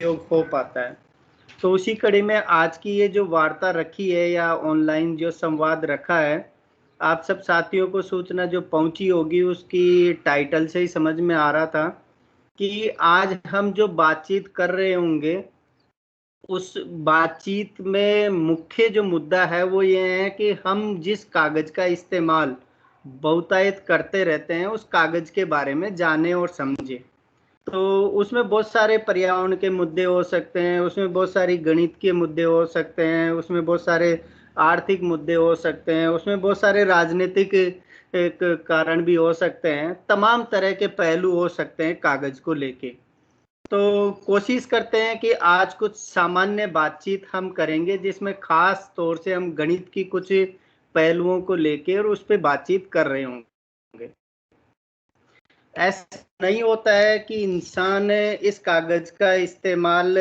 उपयोग हो पाता है। तो उसी कड़ी में आज की ये जो वार्ता रखी है या ऑनलाइन जो संवाद रखा है, आप सब साथियों को सूचना जो पहुंची होगी उसकी टाइटल से ही समझ में आ रहा था कि आज हम जो बातचीत कर रहे होंगे उस बातचीत में मुख्य जो मुद्दा है वो ये है कि हम जिस कागज का इस्तेमाल बहुतायत करते रहते हैं उस कागज के बारे में जाने और समझे। तो उसमें बहुत सारे पर्यावरण के मुद्दे हो सकते हैं, उसमें बहुत सारी गणित के मुद्दे हो सकते हैं, उसमें बहुत सारे आर्थिक मुद्दे हो सकते हैं, उसमें बहुत सारे राजनीतिक एक कारण भी हो सकते हैं, तमाम तरह के पहलू हो सकते हैं कागज को लेके। तो कोशिश करते हैं कि आज कुछ सामान्य बातचीत हम करेंगे जिसमें खास तौर से हम गणित की कुछ पहलुओं को लेके और उस पर बातचीत कर रहे होंगे। ऐसा नहीं होता है कि इंसान ने इस कागज का इस्तेमाल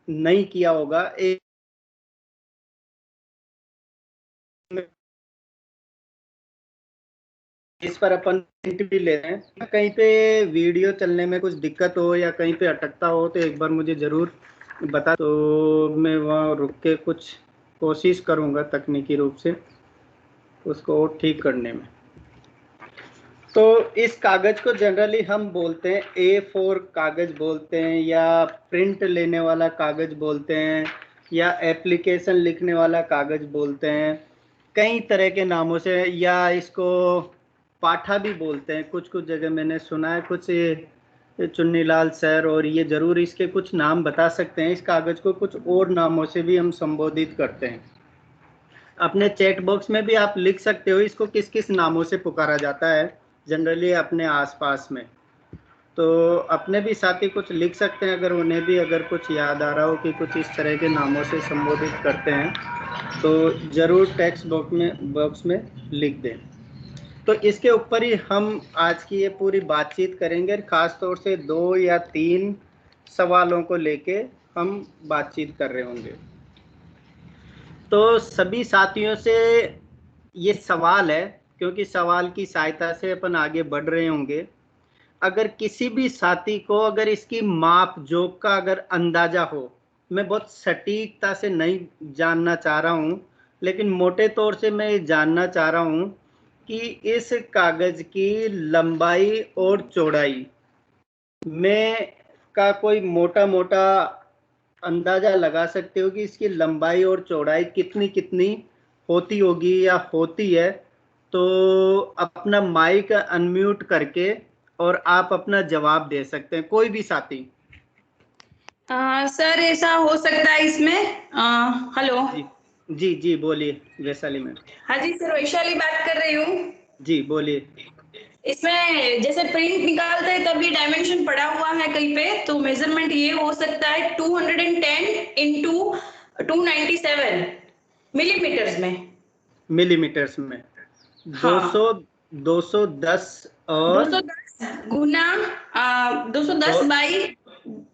नहीं किया होगा। इस पर अपन भी ले रहे हैं, कहीं पे वीडियो चलने में कुछ दिक्कत हो या कहीं पे अटकता हो तो एक बार मुझे ज़रूर बता, तो मैं वहाँ रुक के कुछ कोशिश करूँगा तकनीकी रूप से उसको ठीक करने में। तो इस कागज को जनरली हम बोलते हैं A4 कागज बोलते हैं, या प्रिंट लेने वाला कागज बोलते हैं, या एप्लीकेशन लिखने वाला कागज बोलते हैं, कई तरह के नामों से, या इसको पाठा भी बोलते हैं। कुछ कुछ जगह मैंने सुना है, कुछ चुन्नीलाल सर और ये जरूर इसके कुछ नाम बता सकते हैं। इस कागज को कुछ और नामों से भी हम संबोधित करते हैं। अपने चैट बॉक्स में भी आप लिख सकते हो इसको किस किस नामों से पुकारा जाता है जनरली अपने आसपास में। तो अपने भी साथी कुछ लिख सकते हैं अगर उन्हें भी अगर कुछ याद आ रहा हो कि कुछ इस तरह के नामों से संबोधित करते हैं तो ज़रूर टेक्स्ट बॉक्स में लिख दें। तो इसके ऊपर ही हम आज की ये पूरी बातचीत करेंगे, खास तौर से 2 या 3 सवालों को लेके हम बातचीत कर रहे होंगे। तो सभी साथियों से ये सवाल है, क्योंकि सवाल की सहायता से अपन आगे बढ़ रहे होंगे। अगर किसी भी साथी को अगर इसकी माप जोक का अगर अंदाजा हो, मैं बहुत सटीकता से नहीं जानना चाह रहा हूँ, लेकिन मोटे तौर से मैं ये जानना चाह रहा हूँ कि इस कागज की लंबाई और चौड़ाई में का कोई मोटा मोटा अंदाजा लगा सकते हो कि इसकी लंबाई और चौड़ाई कितनी कितनी होती होगी या होती है। तो अपना माइक अनम्यूट करके और आप अपना जवाब दे सकते हैं, कोई भी साथी। सर ऐसा हो सकता है इसमें। हेलो जी जी बोलिए वैशाली मैम। हाँ जी सर, वैशाली बात कर रही हूँ। जी बोलिए। इसमें जैसे प्रिंट निकालते हैं तभी डायमेंशन पड़ा हुआ है कहीं पे, तो मेजरमेंट ये हो सकता है 210 इंटू 297 मिलीमीटर्स में। मिलीमीटर्स में हाँ 210 और 210 गुना 210 by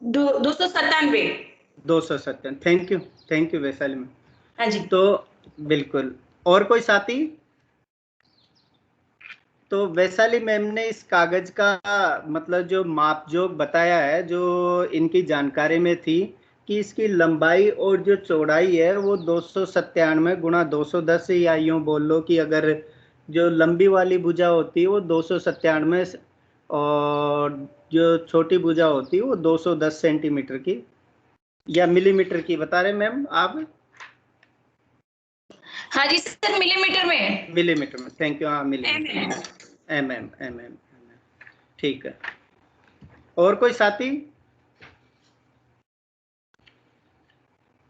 297। 297। Thank you Vaishali ma'am. हाँ जी। तो बिल्कुल, और कोई साथी? तो वैशाली मैम ने इस कागज का मतलब जो मापजोक बताया है, जो इनकी जानकारी में थी कि इसकी लंबाई और जो चौड़ाई है वो 297 गुणा 210, या यूँ बोल लो कि अगर जो लंबी वाली भुजा होती है वो 297 और जो छोटी भुजा होती है वो 210 सेंटीमीटर की या मिलीमीटर की बता रहे मैम आप? हाँ जी सर, मिलीमीटर में। मिलीमीटर में, थैंक यू। हाँ मिलीमीटर, एम। ठीक है, और कोई साथी?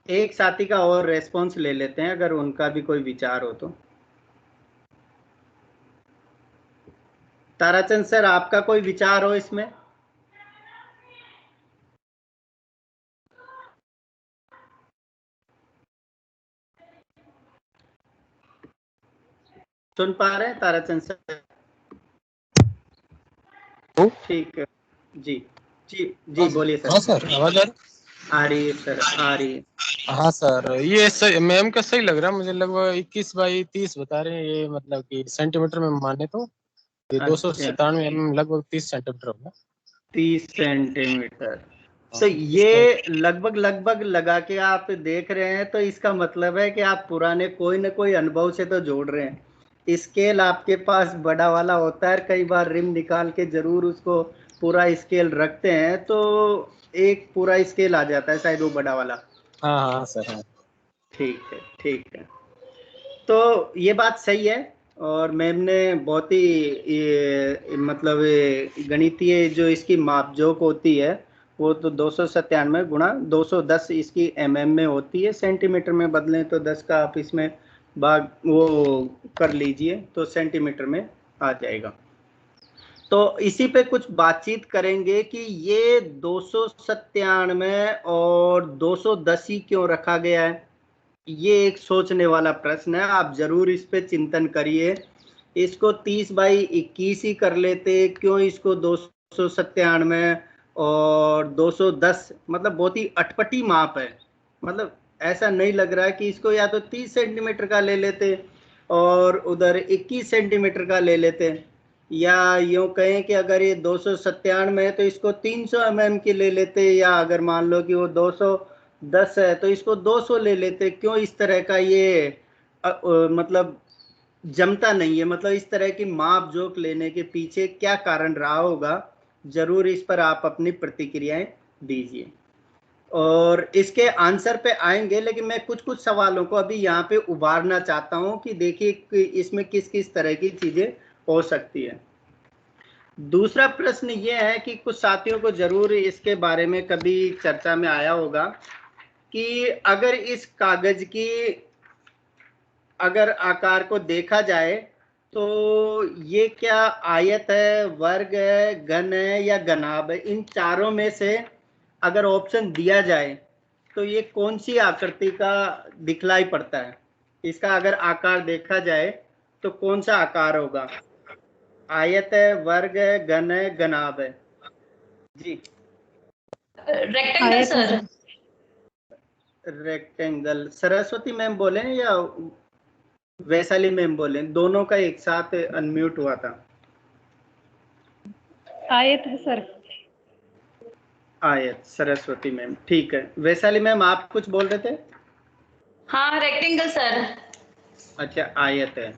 एक साथी का और रेस्पॉन्स ले लेते हैं अगर उनका भी कोई विचार हो तो। ताराचंद सर, आपका कोई विचार हो इसमें? सुन पा रहे हैं ताराचंद सर? ठीक है, जी जी जी बोलिए सर। हाँ सर, आवाज आ रही है सर, आ रही है। हाँ सर, ये सही मैम का सही लग रहा है मुझे। लगभग 21 बाई 30 बता रहे हैं ये, मतलब कि सेंटीमीटर में माने तो ये अच्छा 297 लगभग 30 सेंटीमीटर होगा। 30 सेंटीमीटर। तो ये लगभग लगभग लगा के आप देख रहे हैं, तो इसका मतलब है कि आप पुराने कोई ना कोई अनुभव से तो जोड़ रहे हैं। स्केल आपके पास बड़ा वाला होता है, कई बार रिम निकाल के जरूर उसको पूरा स्केल रखते हैं, तो एक पूरा स्केल आ जाता है शायद वो बड़ा वाला। हाँ हाँ सर, हाँ। ठीक है, ठीक है। तो ये बात सही है। और मैम ने बहुत ही मतलब गणितीय जो इसकी मापजोक होती है वो तो 297 गुणा 210 इसकी mm में होती है। सेंटीमीटर में बदलें तो 10 का आप इसमें भाग वो कर लीजिए तो सेंटीमीटर में आ जाएगा। तो इसी पे कुछ बातचीत करेंगे कि ये 297 और 210 ही क्यों रखा गया है। ये एक सोचने वाला प्रश्न है, आप जरूर इस पे चिंतन करिए। इसको 30/21 ही कर लेते, क्यों इसको 297 और 210, मतलब बहुत ही अटपटी माप है। मतलब ऐसा नहीं लग रहा है कि इसको या तो 30 सेंटीमीटर का ले लेते और उधर 21 सेंटीमीटर का ले लेते, या यूं कहें कि अगर ये 297 है तो इसको 300 mm की ले लेते, या अगर मान लो कि वो 210 है तो इसको 200 ले लेते। क्यों इस तरह का ये मतलब जमता नहीं है, मतलब इस तरह की माप जोक लेने के पीछे क्या कारण रहा होगा, जरूर इस पर आप अपनी प्रतिक्रियाएं दीजिए और इसके आंसर पे आएंगे। लेकिन मैं कुछ कुछ सवालों को अभी यहाँ पे उभारना चाहता हूँ कि देखिए कि इसमें किस किस तरह की चीजें हो सकती है। दूसरा प्रश्न ये है कि कुछ साथियों को जरूर इसके बारे में कभी चर्चा में आया होगा कि अगर इस कागज की अगर आकार को देखा जाए तो ये क्या आयत है, वर्ग है, घन है या घनाभ है। इन चारों में से अगर ऑप्शन दिया जाए तो ये कौन सी आकृति का दिखलाई पड़ता है। इसका अगर आकार देखा जाए तो कौन सा आकार होगा, आयत है, वर्ग है, घन है, घनाभ है। जी rectangle sir. Rectangle. Saraswati ma'am बोले या वैशाली मैम बोले, दोनों का एक साथ अनम्यूट हुआ था। आयत है सर। आयत, सरस्वती मैम, ठीक है। वैशाली मैम आप कुछ बोल रहे थे। हाँ रेक्टेंगल सर। अच्छा आयत है,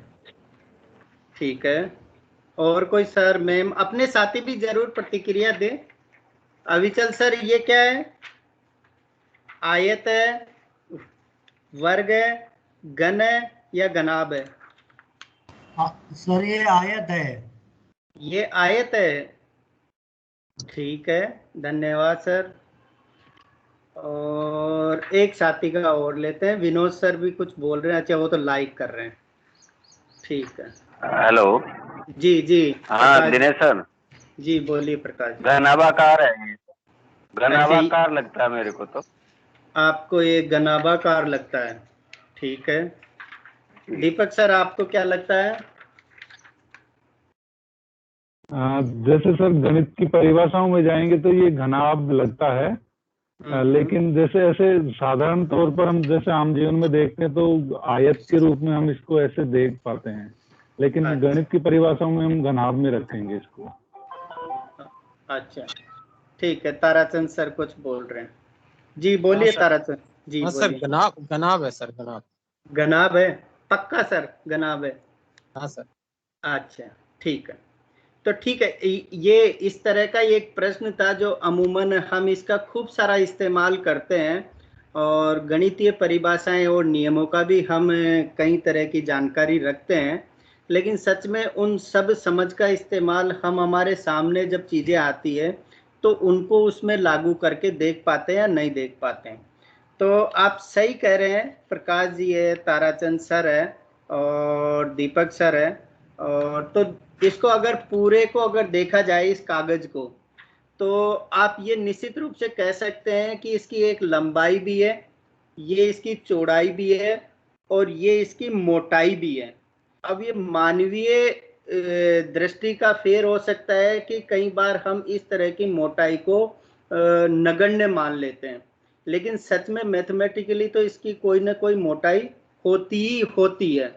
ठीक है। और कोई सर मैम, अपने साथी भी जरूर प्रतिक्रिया दे। अविचल सर ये क्या है, आयत है, वर्ग है, घन है या घनाभ है। सर ये आयत है। ये आयत है, ठीक है, धन्यवाद सर। और एक साथी का और लेते हैं, विनोद सर भी कुछ बोल रहे हैं। अच्छा वो तो लाइक कर रहे हैं, ठीक है। हेलो जी जी हाँ दिनेश सर जी बोलिए प्रकाश जी। घनाभाकार है, घनाभाकार अच्छा, लगता है मेरे को तो। आपको ये घनाभाकार लगता है, ठीक है। दीपक सर आपको क्या लगता है। जैसे सर गणित की परिभाषाओं में जाएंगे तो ये घनाभ लगता है, लेकिन जैसे ऐसे साधारण तौर पर हम जैसे आम जीवन में देखते हैं तो आयत के रूप में हम इसको ऐसे देख पाते हैं, लेकिन अच्छा। गणित की परिभाषाओं में हम घनाभ में रखेंगे इसको। अच्छा ठीक है, ताराचंद सर कुछ बोल रहे हैं। जी बोलिए ताराचंद जी। हाँ सर, घनाभ है सर, घनाभ। घनाभ है, पक्का सर घनाभ है। हाँ सर। अच्छा ठीक है, तो ठीक है। ये इस तरह का एक प्रश्न था जो अमूमन हम इसका खूब सारा इस्तेमाल करते हैं और गणितीय परिभाषाएं और नियमों का भी हम कई तरह की जानकारी रखते हैं, लेकिन सच में उन सब समझ का इस्तेमाल हम हमारे सामने जब चीज़ें आती है तो उनको उसमें लागू करके देख पाते हैं या नहीं देख पाते हैं। तो आप सही कह रहे हैं, प्रकाश जी है, ताराचंद सर है और दीपक सर है। और तो इसको अगर पूरे को अगर देखा जाए इस कागज को, तो आप ये निश्चित रूप से कह सकते हैं कि इसकी एक लंबाई भी है, ये इसकी चौड़ाई भी है और ये इसकी मोटाई भी है। अब ये मानवीय दृष्टि का फेर हो सकता है कि कई बार हम इस तरह की मोटाई को नगण्य मान लेते हैं, लेकिन सच में मैथमेटिकली तो इसकी कोई ना कोई मोटाई होती ही होती है।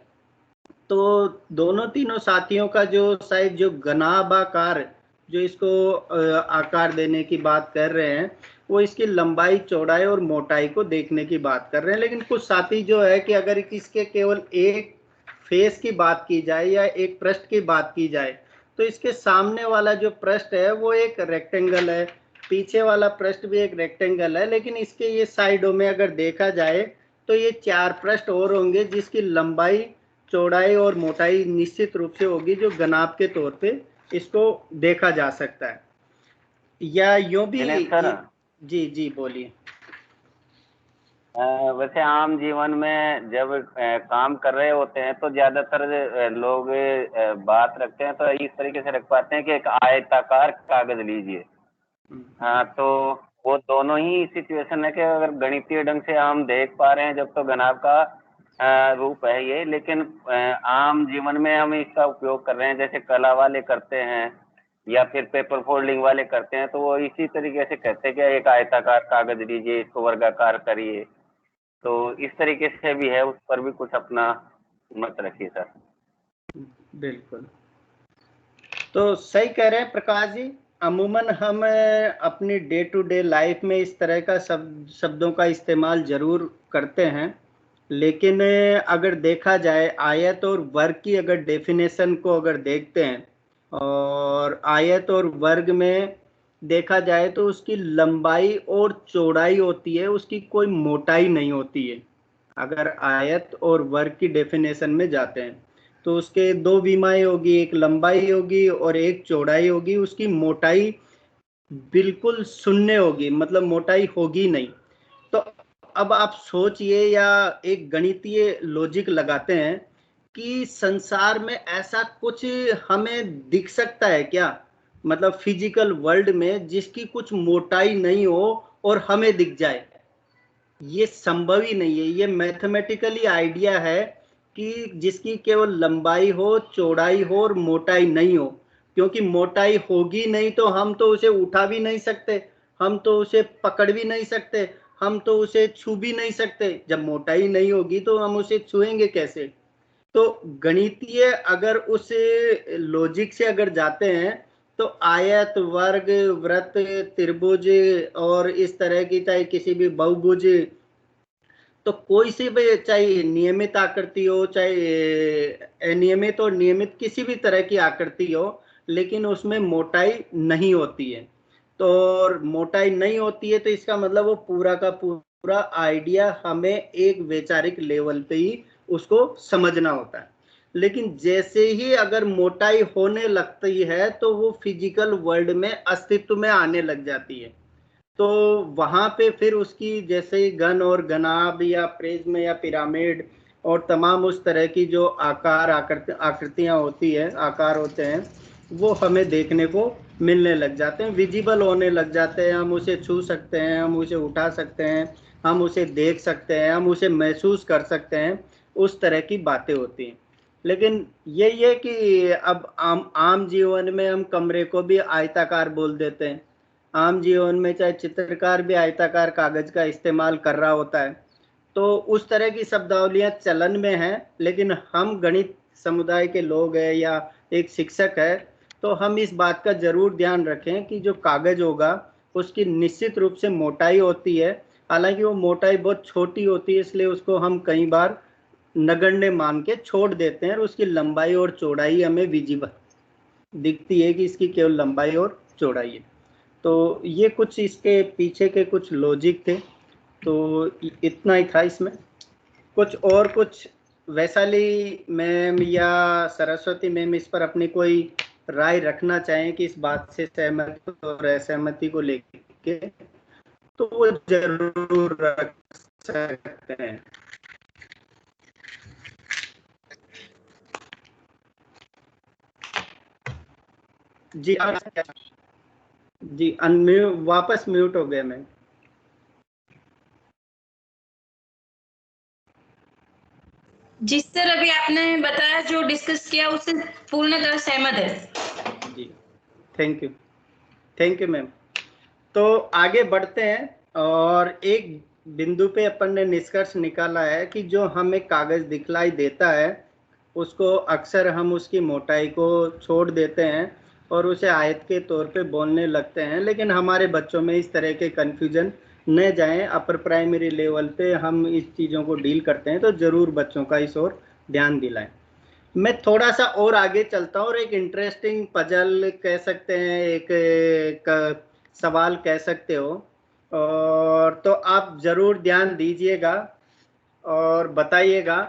तो दोनों तीनों साथियों का जो जो घनाभाकार जो इसको आकार देने की बात कर रहे हैं, वो इसकी लंबाई, चौड़ाई और मोटाई को देखने की बात कर रहे हैं। लेकिन कुछ साथी जो है कि अगर इसके केवल एक फेस की बात की जाए या एक पृष्ठ की बात की जाए तो इसके सामने वाला जो पृष्ठ है वो एक रेक्टेंगल है, पीछे वाला पृष्ठ भी एक रेक्टेंगल है, लेकिन इसके ये साइडों में अगर देखा जाए तो ये 4 पृष्ठ और होंगे जिसकी लंबाई, चौड़ाई और मोटाई निश्चित रूप से होगी, जो घनाभ के तौर पे इसको देखा जा सकता है। या यूं भी सर, जी जी बोलिए। वैसे आम जीवन में जब काम कर रहे होते हैं तो ज्यादातर लोग बात रखते हैं तो इस तरीके से रख पाते हैं कि एक आयताकार कागज लीजिए। हाँ, तो वो दोनों ही सिचुएशन है कि अगर गणितीय ढंग से हम देख पा रहे हैं जब तो घनाभ का रूप है ये, लेकिन आम जीवन में हम इसका उपयोग कर रहे हैं जैसे कला वाले करते हैं या फिर पेपर फोल्डिंग वाले करते हैं, तो वो इसी तरीके से कहते हैं कि एक आयताकार कागज लीजिए, इसको वर्गाकार करिए। तो इस तरीके से भी है, उस पर भी कुछ अपना मत रखिए सर। बिल्कुल, तो सही कह रहे हैं प्रकाश जी। अमूमन हम अपनी डे टू डे लाइफ में इस तरह का शब्दों का इस्तेमाल जरूर करते हैं, लेकिन अगर देखा जाए आयत और वर्ग की अगर डेफिनेशन को अगर देखते हैं और आयत और वर्ग में देखा जाए तो उसकी लंबाई और चौड़ाई होती है, उसकी कोई मोटाई नहीं होती है। अगर आयत और वर्ग की डेफिनेशन में जाते हैं तो उसके 2 विमाएं होगी, एक लंबाई होगी और एक चौड़ाई होगी, उसकी मोटाई बिल्कुल शून्य होगी, मतलब मोटाई होगी नहीं। तो अब आप सोचिए या एक गणितीय लॉजिक लगाते हैं कि संसार में ऐसा कुछ हमें दिख सकता है क्या, मतलब फिजिकल वर्ल्ड में, जिसकी कुछ मोटाई नहीं हो और हमें दिख जाए? ये संभव ही नहीं है। ये मैथमेटिकली आइडिया है कि जिसकी केवल लंबाई हो, चौड़ाई हो और मोटाई नहीं हो, क्योंकि मोटाई होगी नहीं तो हम तो उसे उठा भी नहीं सकते, हम तो उसे पकड़ भी नहीं सकते, हम तो उसे छू भी नहीं सकते। जब मोटाई नहीं होगी तो हम उसे छुएंगे कैसे? तो गणितीय अगर उस लॉजिक से अगर जाते हैं तो आयत, वर्ग, वृत्त, त्रिभुज और इस तरह की चाहे किसी भी बहुभुज, तो कोई सी भी चाहे नियमित आकृति हो चाहे अनियमित और नियमित किसी भी तरह की आकृति हो, लेकिन उसमें मोटाई नहीं होती है। तो मोटाई नहीं होती है तो इसका मतलब वो पूरा का पूरा आइडिया हमें एक वैचारिक लेवल पे ही उसको समझना होता है। लेकिन जैसे ही अगर मोटाई होने लगती है तो वो फिजिकल वर्ल्ड में अस्तित्व में आने लग जाती है। तो वहां पे फिर उसकी जैसे घन और घनाभ या प्रिज्म या पिरामिड और तमाम उस तरह की जो आकार आकृतियां होती है, आकार होते हैं, वो हमें देखने को मिलने लग जाते हैं, विजिबल होने लग जाते हैं। हम उसे छू सकते हैं, हम उसे उठा सकते हैं, हम उसे देख सकते हैं, हम उसे महसूस कर सकते हैं, उस तरह की बातें होती हैं। लेकिन यही है कि अब आम जीवन में हम कमरे को भी आयताकार बोल देते हैं। आम जीवन में चाहे चित्रकार भी आयताकार कागज का इस्तेमाल कर रहा होता है। तो उस तरह की शब्दावलियां चलन में हैं, लेकिन हम गणित समुदाय के लोग हैं या एक शिक्षक है तो हम इस बात का जरूर ध्यान रखें कि जो कागज होगा उसकी निश्चित रूप से मोटाई होती है। हालांकि वो मोटाई बहुत छोटी होती है, इसलिए उसको हम कई बार नगण्य मान के छोड़ देते हैं और उसकी लंबाई और चौड़ाई हमें विजिबल दिखती है कि इसकी केवल लंबाई और चौड़ाई है। तो ये कुछ इसके पीछे के कुछ लॉजिक थे, तो इतना ही था इसमें। कुछ और कुछ वैशाली मैम या सरस्वती मैम इस पर अपनी कोई राय रखना चाहें कि इस बात से सहमत और असहमति को लेके, तो वो जरूर रख सकते हैं। जी जी अनम्यूट, वापस म्यूट हो गया मैं। जिस सर अभी आपने बताया, जो डिस्कस किया, उससे पूर्णतः सहमत है। जी थैंक यू मैम। तो आगे बढ़ते हैं और एक बिंदु पे अपन ने निष्कर्ष निकाला है कि जो हमें कागज दिखलाई देता है उसको अक्सर हम उसकी मोटाई को छोड़ देते हैं और उसे आयत के तौर पे बोलने लगते हैं। लेकिन हमारे बच्चों में इस तरह के कन्फ्यूजन न जाएं, अपर प्राइमरी लेवल पे हम इस चीज़ों को डील करते हैं, तो ज़रूर बच्चों का इस ओर ध्यान दिलाएं। मैं थोड़ा सा और आगे चलता हूँ और एक इंटरेस्टिंग पजल कह सकते हैं, एक सवाल कह सकते हो, और तो आप ज़रूर ध्यान दीजिएगा और बताइएगा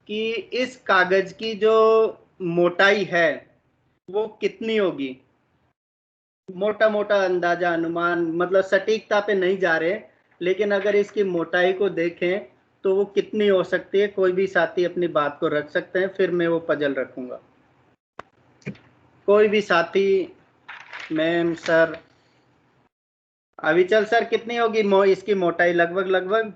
कि इस कागज की जो मोटाई है वो कितनी होगी। मोटा मोटा अंदाजा, अनुमान, मतलब सटीकता पे नहीं जा रहे, लेकिन अगर इसकी मोटाई को देखें तो वो कितनी हो सकती है। कोई भी साथी अपनी बात को रख सकते हैं, फिर मैं वो पजल रखूंगा। कोई भी साथी, मैम, सर, अविचल सर, कितनी होगी इसकी मोटाई लगभग लगभग?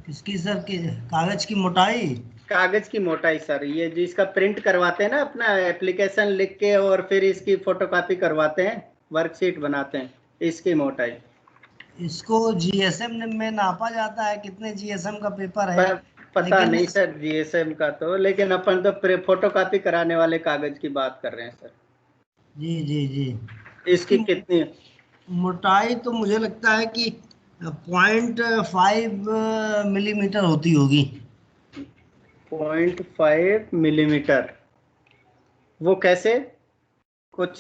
इसकी सर की कागज की मोटाई? कागज की मोटाई सर, ये जो इसका प्रिंट करवाते हैं ना, अपना एप्लीकेशन लिख के और फिर इसकी फोटोकॉपी करवाते हैं, वर्कशीट बनाते हैं, इसकी मोटाई। इसको जीएसएम में नापा जाता है, कितने जीएसएम का पेपर है? पता नहीं सर जीएसएम का तो, लेकिन अपन तो फोटोकॉपी कराने वाले कागज की बात कर रहे हैं सर। जी जी जी। इसकी कितनी मोटाई तो मुझे लगता है कि 0.5 मिलीमीटर होती होगी। 0.5 मिलीमीटर? वो कैसे, कुछ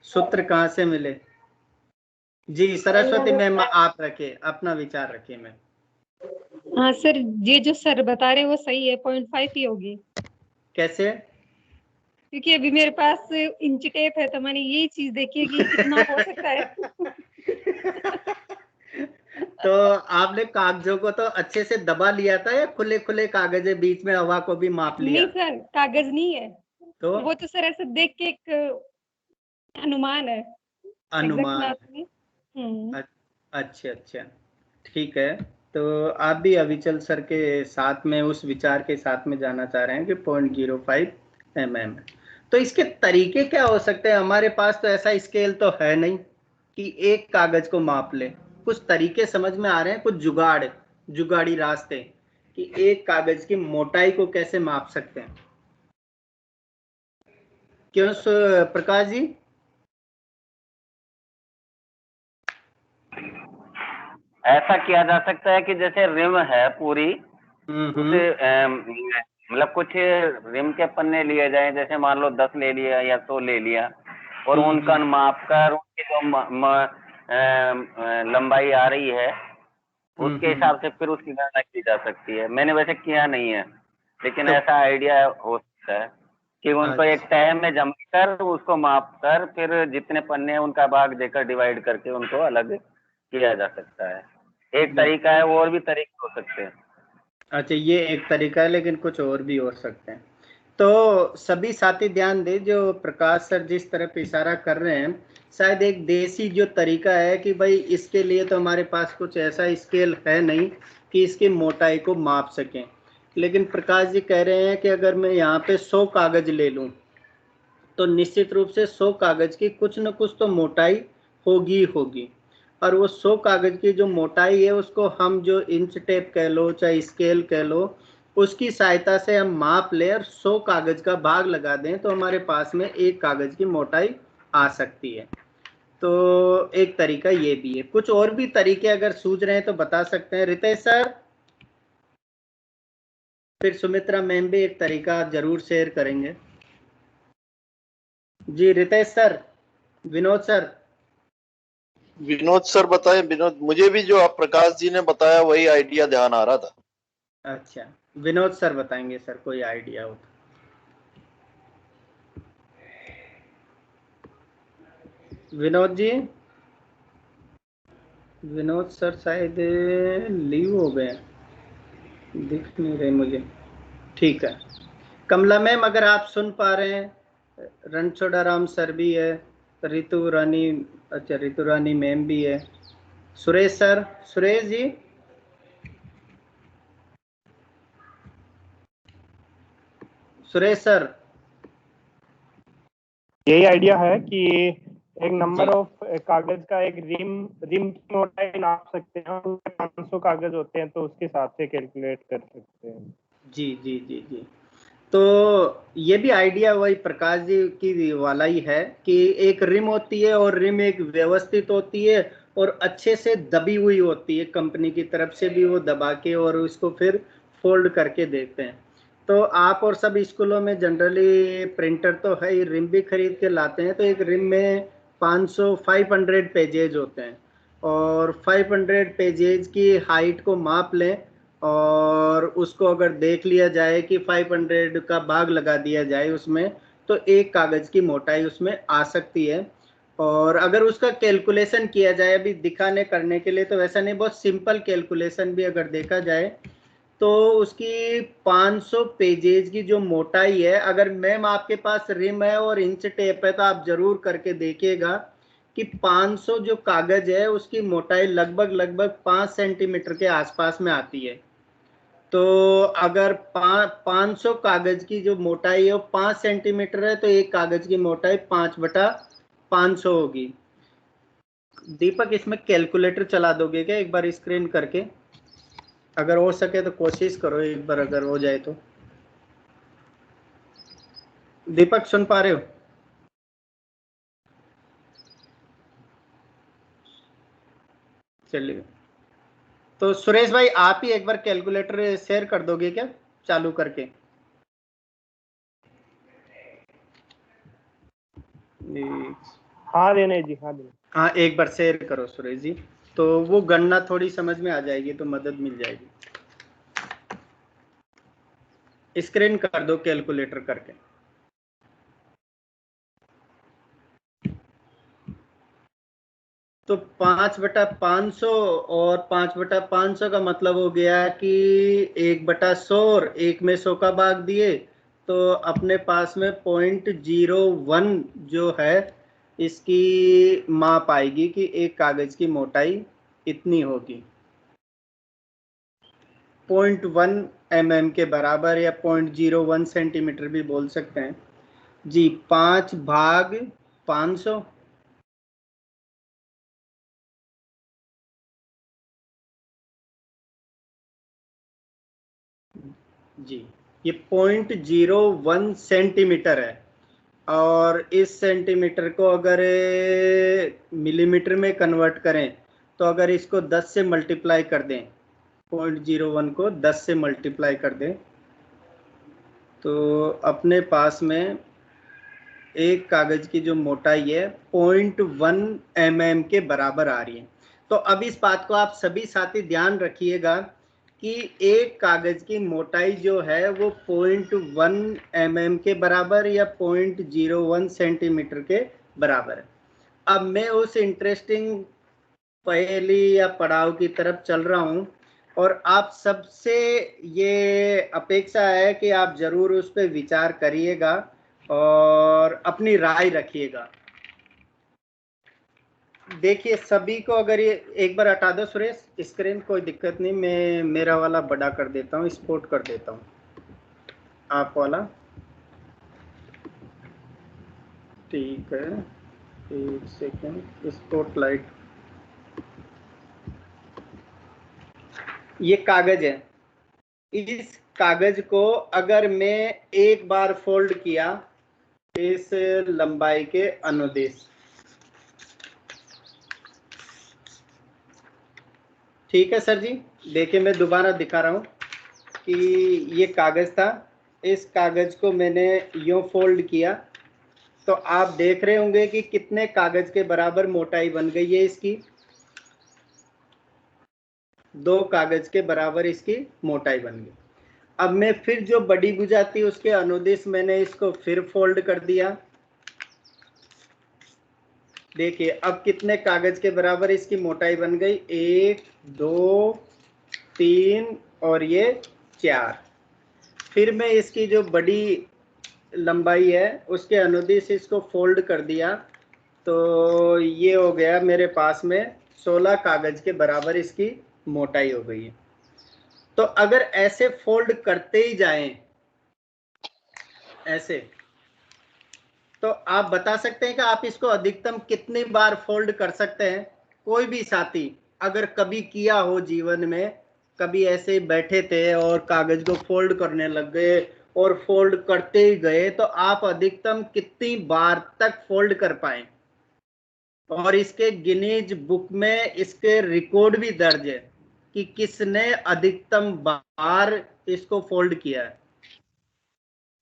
सूत्र कहाँ से मिले? जी सरस्वती मैम, आप रखे अपना विचार रखिए। मैं हाँ सर, ये जो सर बता रहे हैं वो सही है, 0.5 ही होगी। कैसे? क्योंकि अभी मेरे पास इंच टेप है, तो मैंने यही चीज देखी है कि कितना हो सकता है। तो आपने कागजों को तो अच्छे से दबा लिया था या खुले खुले कागज है, बीच में हवा को भी माप लिया? नहीं सर, कागज नहीं है तो वो तो सर ऐसे देख के एक अनुमान है, अनुमान एग्जैक्ट नहीं। अच्छा अच्छा, ठीक है। तो आप भी अविचल सर के साथ में उस विचार के साथ में जाना चाह रहे हैं कि 0.05 mm। तो इसके तरीके क्या हो सकते हैं? हमारे पास तो ऐसा स्केल तो है नहीं कि एक कागज को माप ले। कुछ तरीके समझ में आ रहे हैं, कुछ जुगाड़ी रास्ते कि एक कागज की मोटाई को कैसे माप सकते हैं। क्यों प्रकाश जी? ऐसा किया जा सकता है कि जैसे रिम है पूरी, उसे मतलब कुछ रिम के पन्ने लिए जाएं, जैसे मान लो 10 ले लिया या 100 ले लिया, और उनका माप कर उनकी जो लंबाई आ रही है उसके हिसाब से फिर उसकी गणना की जा सकती है। मैंने वैसे किया नहीं है, लेकिन ऐसा आइडिया हो सकता है कि उनको एक तय में जमा कर उसको माप कर फिर जितने पन्ने हैं उनका भाग देकर डिवाइड करके उनको अलग किया जा सकता है। एक तरीका है, और भी तरीके हो सकते हैं। अच्छा, ये एक तरीका है, लेकिन कुछ और भी हो सकते हैं। तो सभी साथी ध्यान दें, जो प्रकाश सर जिस तरफ इशारा कर रहे हैं, शायद एक देसी जो तरीका है कि भाई इसके लिए तो हमारे पास कुछ ऐसा स्केल है नहीं कि इसकी मोटाई को माप सकें। लेकिन प्रकाश जी कह रहे हैं कि अगर मैं यहाँ पे 100 कागज ले लूँ तो निश्चित रूप से 100 कागज की कुछ न कुछ तो मोटाई होगी। और वो 100 कागज की जो मोटाई है उसको हम जो इंच टेप कह लो चाहे स्केल कह लो, उसकी सहायता से हम माप लें और 100 कागज का भाग लगा दें तो हमारे पास में एक कागज की मोटाई आ सकती है। तो एक तरीका ये भी है। कुछ और भी तरीके अगर सूझ रहे हैं तो बता सकते हैं रितेश सर, फिर सुमित्रा मैम भी एक तरीका जरूर शेयर करेंगे। जी रितेश सर, विनोद सर बताएं। विनोद, मुझे भी जो आप प्रकाश जी ने बताया वही आइडिया ध्यान आ रहा था। अच्छा, विनोद सर बताएंगे सर, कोई आइडिया हो तो। विनोद जी, विनोद सर शायद लीव हो गए, दिख नहीं रहे मुझे। ठीक है, कमला मैम अगर आप सुन पा रहे हैं, रणछोड़ा राम सर भी है, रितु रानी, अच्छा रितु रानी मैम भी है, सुरेश सर, सुरेश जी, सुरेश सर। यही आइडिया है कि एक नंबर ऑफ कागज का एक रिम की मोटाई नाप सकते हैं, 500 कागज होते हैं तो उसके हिसाब से कैलकुलेट कर सकते हैं। जी जी जी जी। तो ये भी आइडिया वही प्रकाश जी की वाला ही है कि एक रिम होती है और रिम एक व्यवस्थित होती है और अच्छे से दबी हुई होती है, कंपनी की तरफ से भी वो दबा के और उसको फिर फोल्ड करके देते हैं। तो आप और सब स्कूलों में जनरली प्रिंटर तो है ही, रिम भी खरीद के लाते हैं। तो एक रिम में 500 पेजेज होते हैं और 500 पेजेज की हाइट को माप लें और उसको अगर देख लिया जाए कि 500 का भाग लगा दिया जाए उसमें, तो एक कागज की मोटाई उसमें आ सकती है। और अगर उसका कैलकुलेशन किया जाए अभी दिखाने करने के लिए, तो वैसा नहीं, बहुत सिंपल कैलकुलेशन भी अगर देखा जाए तो उसकी 500 पेजेज की जो मोटाई है, अगर मैम आपके पास रिम है और इंच टेप है तो आप जरूर करके देखिएगा कि 500 जो कागज है उसकी मोटाई लगभग 5 सेंटीमीटर के आसपास में आती है। तो अगर 500 कागज की जो मोटाई है वो 5 सेंटीमीटर है तो एक कागज की मोटाई 5/500 होगी। दीपक इसमें कैलकुलेटर चला दोगे क्या एक बार स्क्रीन करके? अगर हो सके तो कोशिश करो एक बार, अगर हो जाए तो। दीपक सुन पा रहे हो? चलिए, तो सुरेश भाई आप ही एक बार कैलकुलेटर शेयर कर दोगे क्या चालू करके? हाँ देने जी, हाँ देने। हाँ एक बार शेयर करो सुरेश जी, तो वो गणना थोड़ी समझ में आ जाएगी, तो मदद मिल जाएगी। स्क्रीन कर दो कैलकुलेटर करके। तो 5/500 और 5/500 का मतलब हो गया कि 1/100 और 1 में 100 का भाग दिए, तो अपने पास में 0.01 जो है इसकी माप आएगी कि एक कागज की मोटाई इतनी होगी। 0.1 mm के बराबर या 0.01 सेंटीमीटर भी बोल सकते हैं जी। 5/500 जी, ये 0.01 सेंटीमीटर है। और इस सेंटीमीटर को अगर मिलीमीटर में कन्वर्ट करें तो अगर इसको 10 से मल्टीप्लाई कर दें, 0.01 को 10 से मल्टीप्लाई कर दें, तो अपने पास में एक कागज की जो मोटाई है 0.1 mm के बराबर आ रही है। तो अब इस बात को आप सभी साथी ध्यान रखिएगा कि एक कागज की मोटाई जो है वो 0.1 mm के बराबर या 0.01 सेंटीमीटर के बराबर है। अब मैं उस इंटरेस्टिंग पहेली या पड़ाव की तरफ चल रहा हूं और आप सबसे ये अपेक्षा है कि आप जरूर उस पर विचार करिएगा और अपनी राय रखिएगा। देखिए सभी को, अगर ये एक बार हटा दो सुरेश स्क्रीन, कोई दिक्कत नहीं, मैं मेरा वाला बड़ा कर देता हूँ, स्पोर्ट कर देता हूँ आप वाला, ठीक है। एक सेकेंड, स्पॉट लाइट, ये कागज है। इस कागज को अगर मैं एक बार फोल्ड किया इस लंबाई के अनुदेश, ठीक है सर जी, देखिए मैं दोबारा दिखा रहा हूं कि ये कागज था, इस कागज को मैंने यूं फोल्ड किया तो आप देख रहे होंगे कि कितने कागज के बराबर मोटाई बन गई है इसकी, 2 कागज के बराबर इसकी मोटाई बन गई। अब मैं फिर जो बड़ी भुजा थी उसके अनुदिश मैंने इसको फिर फोल्ड कर दिया, देखिए अब कितने कागज के बराबर इसकी मोटाई बन गई, 1 2 3 और ये 4। फिर मैं इसकी जो बड़ी लंबाई है उसके अनुदिश इसको फोल्ड कर दिया, तो ये हो गया मेरे पास में 16 कागज के बराबर इसकी मोटाई हो गई है। तो अगर ऐसे फोल्ड करते ही जाएं ऐसे, तो आप बता सकते हैं कि आप इसको अधिकतम कितनी बार फोल्ड कर सकते हैं? कोई भी साथी अगर कभी किया हो जीवन में कभी ऐसे ही बैठे थे और कागज को फोल्ड करने लग गए और फोल्ड करते ही गए, तो आप अधिकतम कितनी बार तक फोल्ड कर पाए? और इसके गिनीज बुक में इसके रिकॉर्ड भी दर्ज है कि किसने अधिकतम बार इसको फोल्ड किया है।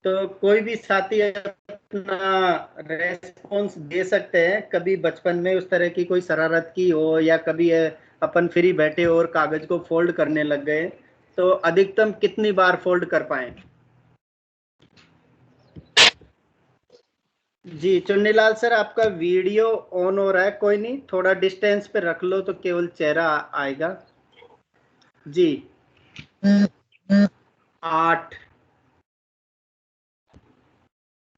तो कोई भी साथी अपना रेस्पॉन्स दे सकते हैं, कभी बचपन में उस तरह की कोई शरारत की हो या कभी अपन फ्री बैठे और कागज को फोल्ड करने लग गए, तो अधिकतम कितनी बार फोल्ड कर पाए? जी चुन्नीलाल सर, आपका वीडियो ऑन हो रहा है, कोई नहीं थोड़ा डिस्टेंस पे रख लो तो केवल चेहरा आएगा। जी 8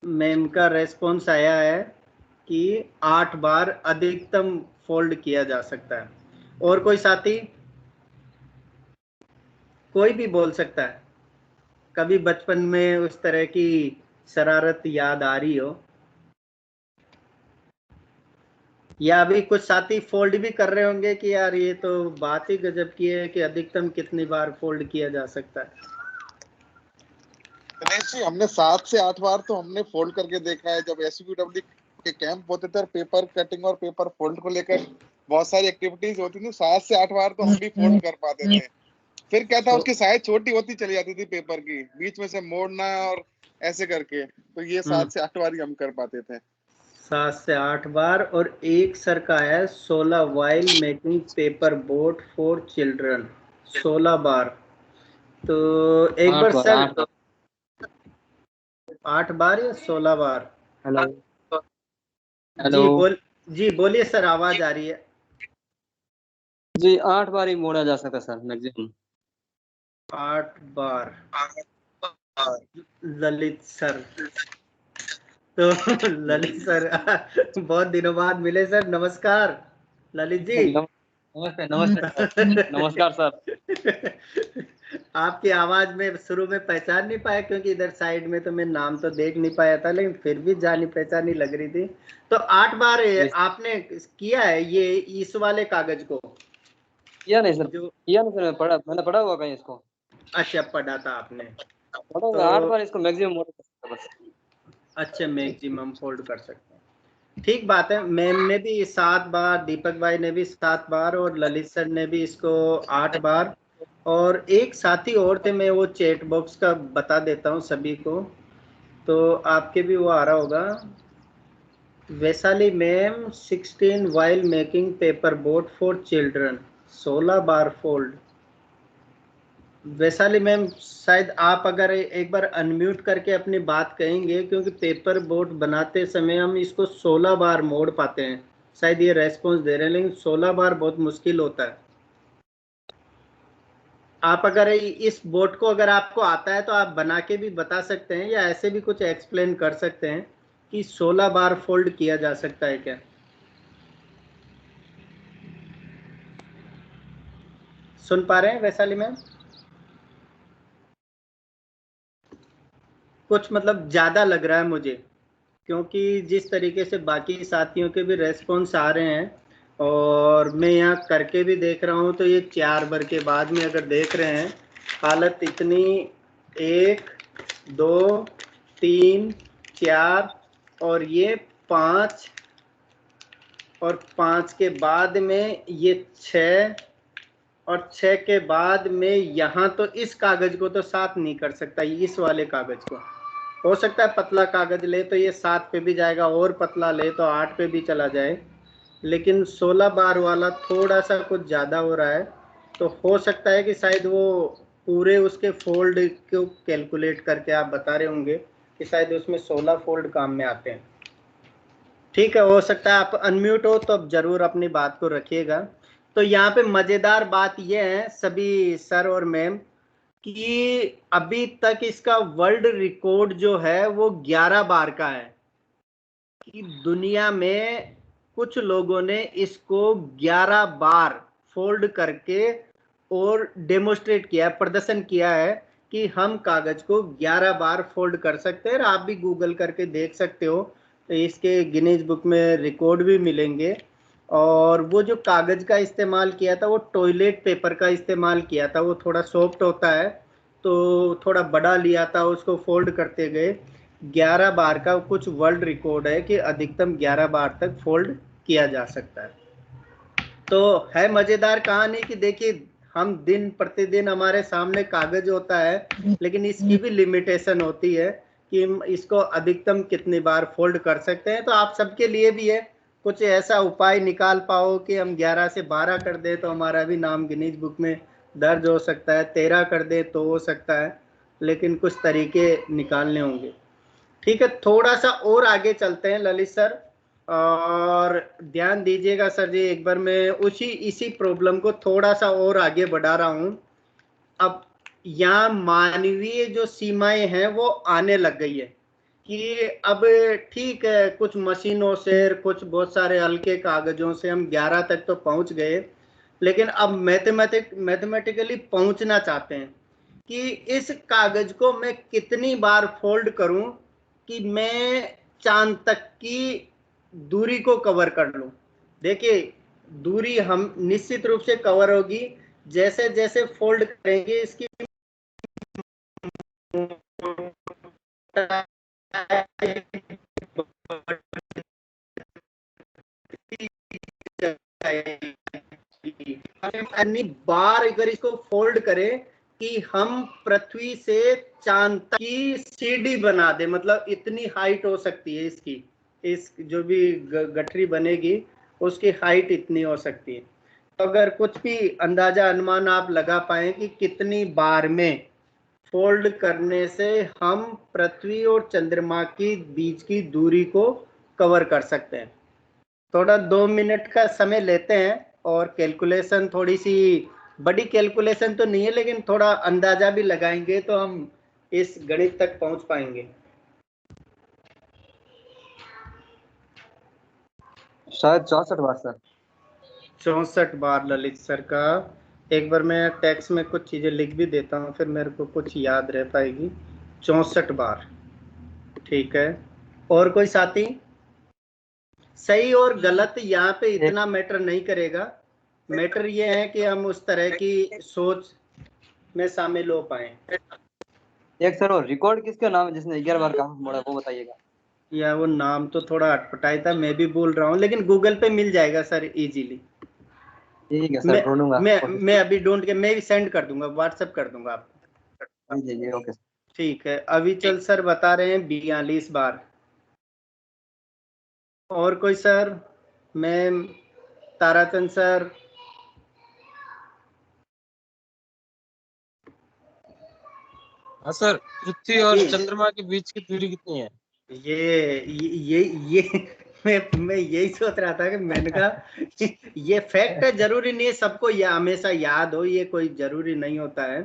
मैम का रेस्पॉन्स आया है कि 8 बार अधिकतम फोल्ड किया जा सकता है। और कोई साथी, कोई भी बोल सकता है, कभी बचपन में उस तरह की शरारत याद आ रही हो, या अभी कुछ साथी फोल्ड भी कर रहे होंगे कि यार ये तो बात ही गजब की है कि अधिकतम कितनी बार फोल्ड किया जा सकता है। गणेश जी, हमने 7 से 8 बार तो हमने फोल्ड करके देखा है। जब एसयूडब्ल्यू के कैंप होते थे और पेपर कटिंग और पेपर फोल्ड को लेकर बहुत सारी एक्टिविटीज होती थी, 7 से 8 बार तो हम भी फोल्ड कर पाते थे। फिर क्या था, उसकी साइज छोटी होती चली जाती थी पेपर की, बीच में से मोड़ना और ऐसे करके, तो ये 7 से 8 बार ही हम कर पाते थे। 7 से 8 बार। और एक सर का है 16 while making paper boat for children, 16 बार। तो एक बार सर 8 बार या 16 बार? हेलो जी बोलिए सर, आवाज आ रही है। जी 8 बार ही मोड़ा जा सकता सर मैक्सिमम। 8 बार ललित सर। तो ललित सर बहुत दिनों बाद मिले सर, नमस्कार ललित जी। नमस्ते नमस्ते नमस्कार सर। आपकी आवाज में शुरू में पहचान नहीं पाया क्योंकि इधर साइड में तो मैं नाम तो देख नहीं पाया था, लेकिन फिर भी जानी पहचानी लग रही थी। तो 8 बार आपने किया है ये इस वाले कागज को? किया नहीं सर, किया नहीं सर, मैंने पढ़ा हुआ कहीं इसको। अच्छा पढ़ा था आपने, पढ़ा हुआ 8 बार इसको मैक्सिमम मोड़ कर सकते बस। अच्छा मैक्सिमम फोल्ड कर सकते हैं, ठीक बात है। मैम ने भी 7 बार, दीपक भाई ने भी 7 बार और ललित सर ने भी इसको 8 बार। और एक साथी और थे, मैं वो चैट बॉक्स का बता देता हूँ सभी को, तो आपके भी वो आ रहा होगा। Vaishali ma'am 16 while making paper boat for children, 16 bar fold. Vaishali ma'am शायद आप अगर एक बार अनम्यूट करके अपनी बात कहेंगे, क्योंकि पेपर बोट बनाते समय हम इसको 16 बार मोड़ पाते हैं, शायद ये रेस्पॉन्स दे रहे हैं, लेकिन 16 बार बहुत मुश्किल होता है। आप अगर इस बोट को अगर आपको आता है तो आप बना के भी बता सकते हैं या ऐसे भी कुछ एक्सप्लेन कर सकते हैं कि 16 बार फोल्ड किया जा सकता है क्या? सुन पा रहे हैं वैशाली मैम? कुछ मतलब ज्यादा लग रहा है मुझे, क्योंकि जिस तरीके से बाकी साथियों के भी रेस्पॉन्स आ रहे हैं और मैं यहाँ करके भी देख रहा हूँ, तो ये 4 बार के बाद में अगर देख रहे हैं हालत इतनी 1 2 3 4 और ये 5 और 5 के बाद में ये 6 और 6 के बाद में यहाँ, तो इस कागज को तो 7 नहीं कर सकता, इस वाले कागज को हो सकता है पतला कागज ले तो ये 7 पे भी जाएगा, और पतला ले तो 8 पे भी चला जाए, लेकिन 16 बार वाला थोड़ा सा कुछ ज़्यादा हो रहा है। तो हो सकता है कि शायद वो पूरे उसके फोल्ड को कैलकुलेट करके आप बता रहे होंगे कि शायद उसमें 16 फोल्ड काम में आते हैं। ठीक है, हो सकता है आप अनम्यूट हो तो अब जरूर अपनी बात को रखिएगा। तो यहाँ पे मज़ेदार बात यह है सभी सर और मैम कि अभी तक इसका वर्ल्ड रिकॉर्ड जो है वो 11 बार का है, कि दुनिया में कुछ लोगों ने इसको 11 बार फोल्ड करके और डेमोस्ट्रेट किया, प्रदर्शन किया है कि हम कागज को 11 बार फोल्ड कर सकते हैं। आप भी गूगल करके देख सकते हो, तो इसके गिनीज बुक में रिकॉर्ड भी मिलेंगे और वो जो कागज का इस्तेमाल किया था वो टॉयलेट पेपर का इस्तेमाल किया था, वो थोड़ा सॉफ्ट होता है तो थोड़ा बड़ा लिया था, उसको फोल्ड करते गए। 11 बार का कुछ वर्ल्ड रिकॉर्ड है कि अधिकतम 11 बार तक फोल्ड किया जा सकता है। तो है मजेदार कहानी कि देखिए हम दिन प्रतिदिन हमारे सामने कागज होता है, लेकिन इसकी भी लिमिटेशन होती है कि हम इसको अधिकतम कितनी बार फोल्ड कर सकते हैं। तो आप सबके लिए भी है, कुछ ऐसा उपाय निकाल पाओ कि हम 11 से 12 कर दे तो हमारा भी नाम गिनीज बुक में दर्ज हो सकता है, 13 कर दे तो हो सकता है, लेकिन कुछ तरीके निकालने होंगे। ठीक है, थोड़ा सा और आगे चलते हैं ललित सर, और ध्यान दीजिएगा सर जी, एक बार मैं इसी प्रॉब्लम को थोड़ा सा और आगे बढ़ा रहा हूं। अब यहाँ मानवीय जो सीमाएं हैं वो आने लग गई है कि अब ठीक है, कुछ मशीनों से, कुछ बहुत सारे हल्के कागजों से हम 11 तक तो पहुंच गए, लेकिन अब मैथमेटिकली पहुंचना चाहते हैं कि इस कागज को मैं कितनी बार फोल्ड करूं कि मैं चांद तक की दूरी को कवर कर लूं। देखिए दूरी हम निश्चित रूप से कवर होगी, जैसे जैसे फोल्ड करेंगे इसकी अन्य बार अगर इसको फोल्ड करें कि हम पृथ्वी से चांद तक की सीढ़ी बना दे, मतलब इतनी हाइट हो सकती है इसकी, इस जो भी गठरी बनेगी उसकी हाइट इतनी हो सकती है। तो अगर कुछ भी अंदाजा अनुमान आप लगा पाए कि कितनी बार में फोल्ड करने से हम पृथ्वी और चंद्रमा के बीच की दूरी को कवर कर सकते हैं। थोड़ा 2 मिनट का समय लेते हैं और कैलकुलेशन, थोड़ी सी बड़ी कैलकुलेशन तो नहीं है लेकिन थोड़ा अंदाजा भी लगाएंगे तो हम इस गणित तक पहुंच पाएंगे। शायद 64 बार सर। 64 बार ललित सर का। एक बार मैं टेक्स्ट में कुछ चीजें लिख भी देता हूँ, फिर मेरे को कुछ याद रह पाएगी। 64 बार, ठीक है। और कोई साथी? सही और गलत यहाँ पे इतना मैटर नहीं करेगा, मैटर ये है कि हम उस तरह की सोच में शामिल हो पाए। एक सर और रिकॉर्ड किसका नाम है जिसने 11 बार काम मोड़ा, वो बताइएगा। या वो नाम तो थोड़ा अटपटाई था, मैं भी बोल रहा हूँ, लेकिन गूगल पे मिल जाएगा सर इजीली। ठीक है सर, ढूंढूंगा। मैं अभी ढूंढ के मैं भी सेंड कर दूंगा, व्हाट्सएप कर दूंगा आपको। जी ओके। ठीक है, अविचल सर बता रहे हैं 42 बार। और कोई सर? Ma'am, Tarachand sir? हाँ सर, पृथ्वी और चंद्रमा के बीच की दूरी कितनी है? ये मैं यही सोच रहा था कि मैंने कहा ये फैक्ट है, जरूरी नहीं है सबको ये हमेशा याद हो, ये कोई जरूरी नहीं होता है।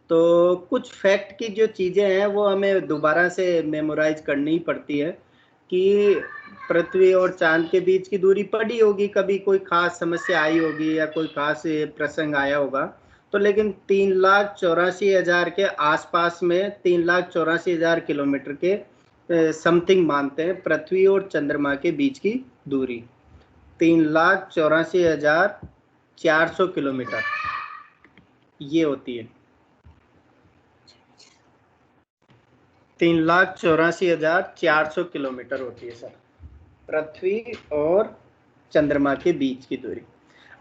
तो कुछ फैक्ट की जो चीजें हैं वो हमें दोबारा से मेमोराइज करनी ही पड़ती है कि पृथ्वी और चांद के बीच की दूरी पड़ी होगी, कभी कोई खास समस्या आई होगी या कोई खास प्रसंग आया होगा। तो लेकिन 3,84,000 के आसपास में, 3,84,000 किलोमीटर के समथिंग मानते हैं पृथ्वी और चंद्रमा के बीच की दूरी। 3,84,400 किलोमीटर ये होती है। 3,84,400 किलोमीटर होती है सर पृथ्वी और चंद्रमा के बीच की दूरी।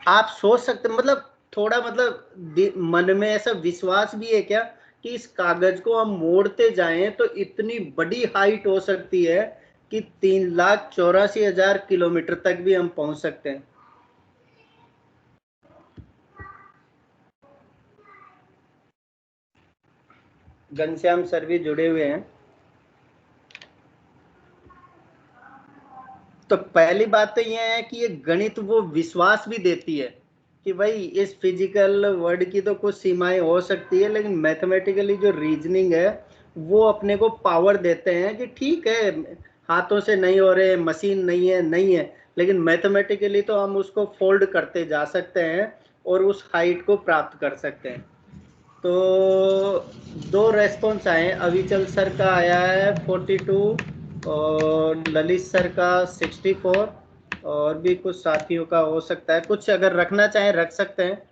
आप सोच सकते, मतलब थोड़ा, मतलब मन में ऐसा विश्वास भी है क्या कि इस कागज को हम मोड़ते जाएं तो इतनी बड़ी हाइट हो सकती है कि 3,84,000 किलोमीटर तक भी हम पहुंच सकते हैं। घनश्याम सर भी जुड़े हुए हैं। तो पहली बात तो यह है कि ये गणित वो विश्वास भी देती है कि भाई इस फिजिकल वर्ल्ड की तो कुछ सीमाएं हो सकती है, लेकिन मैथमेटिकली जो रीजनिंग है वो अपने को पावर देते हैं कि ठीक है, हाथों से नहीं हो रहे, मशीन नहीं है, लेकिन मैथमेटिकली तो हम उसको फोल्ड करते जा सकते हैं और उस हाइट को प्राप्त कर सकते हैं। तो 2 रेस्पॉन्स आए, अविचल सर का आया है 42 और ललित सर का 64। और भी कुछ साथियों का हो सकता है, कुछ अगर रखना चाहें रख सकते हैं,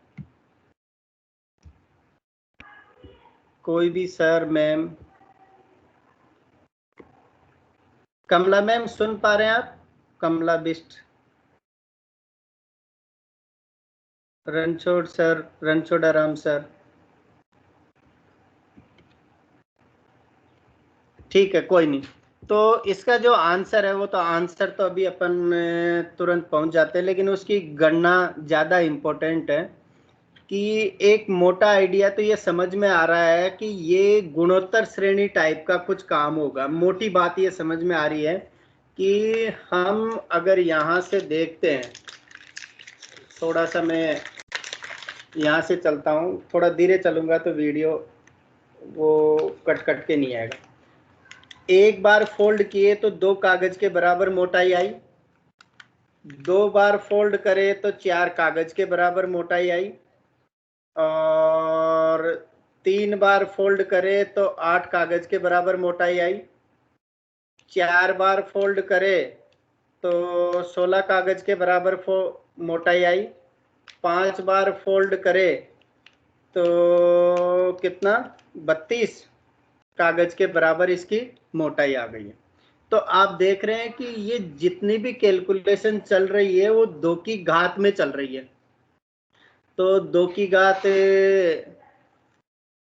कोई भी सर, मैम। कमला मैम सुन पा रहे हैं आप? कमला बिस्ट। रणछोड़ सर, रणछोड़ आराम सर। ठीक है, कोई नहीं। तो इसका जो आंसर है वो तो आंसर तो अभी अपन तुरंत पहुंच जाते हैं, लेकिन उसकी गणना ज़्यादा इम्पोर्टेंट है। कि एक मोटा आइडिया तो ये समझ में आ रहा है कि ये गुणोत्तर श्रेणी टाइप का कुछ काम होगा। मोटी बात ये समझ में आ रही है कि हम अगर यहाँ से देखते हैं, थोड़ा सा मैं यहाँ से चलता हूँ, थोड़ा धीरे चलूँगा तो वीडियो वो कट कट के नहीं आएगा। एक बार फोल्ड किए तो 2 कागज के बराबर मोटाई आई, 2 बार फोल्ड करे तो 4 कागज के बराबर मोटाई आई, और 3 बार फोल्ड करे तो 8 कागज के बराबर मोटाई आई, 4 बार फोल्ड करे तो 16 कागज के बराबर मोटाई आई, 5 बार फोल्ड करे तो कितना, 32 कागज के बराबर इसकी मोटाई आ गई है। तो आप देख रहे हैं कि ये जितनी भी कैलकुलेशन चल रही है वो 2 की घात में चल रही है। तो 2 की घात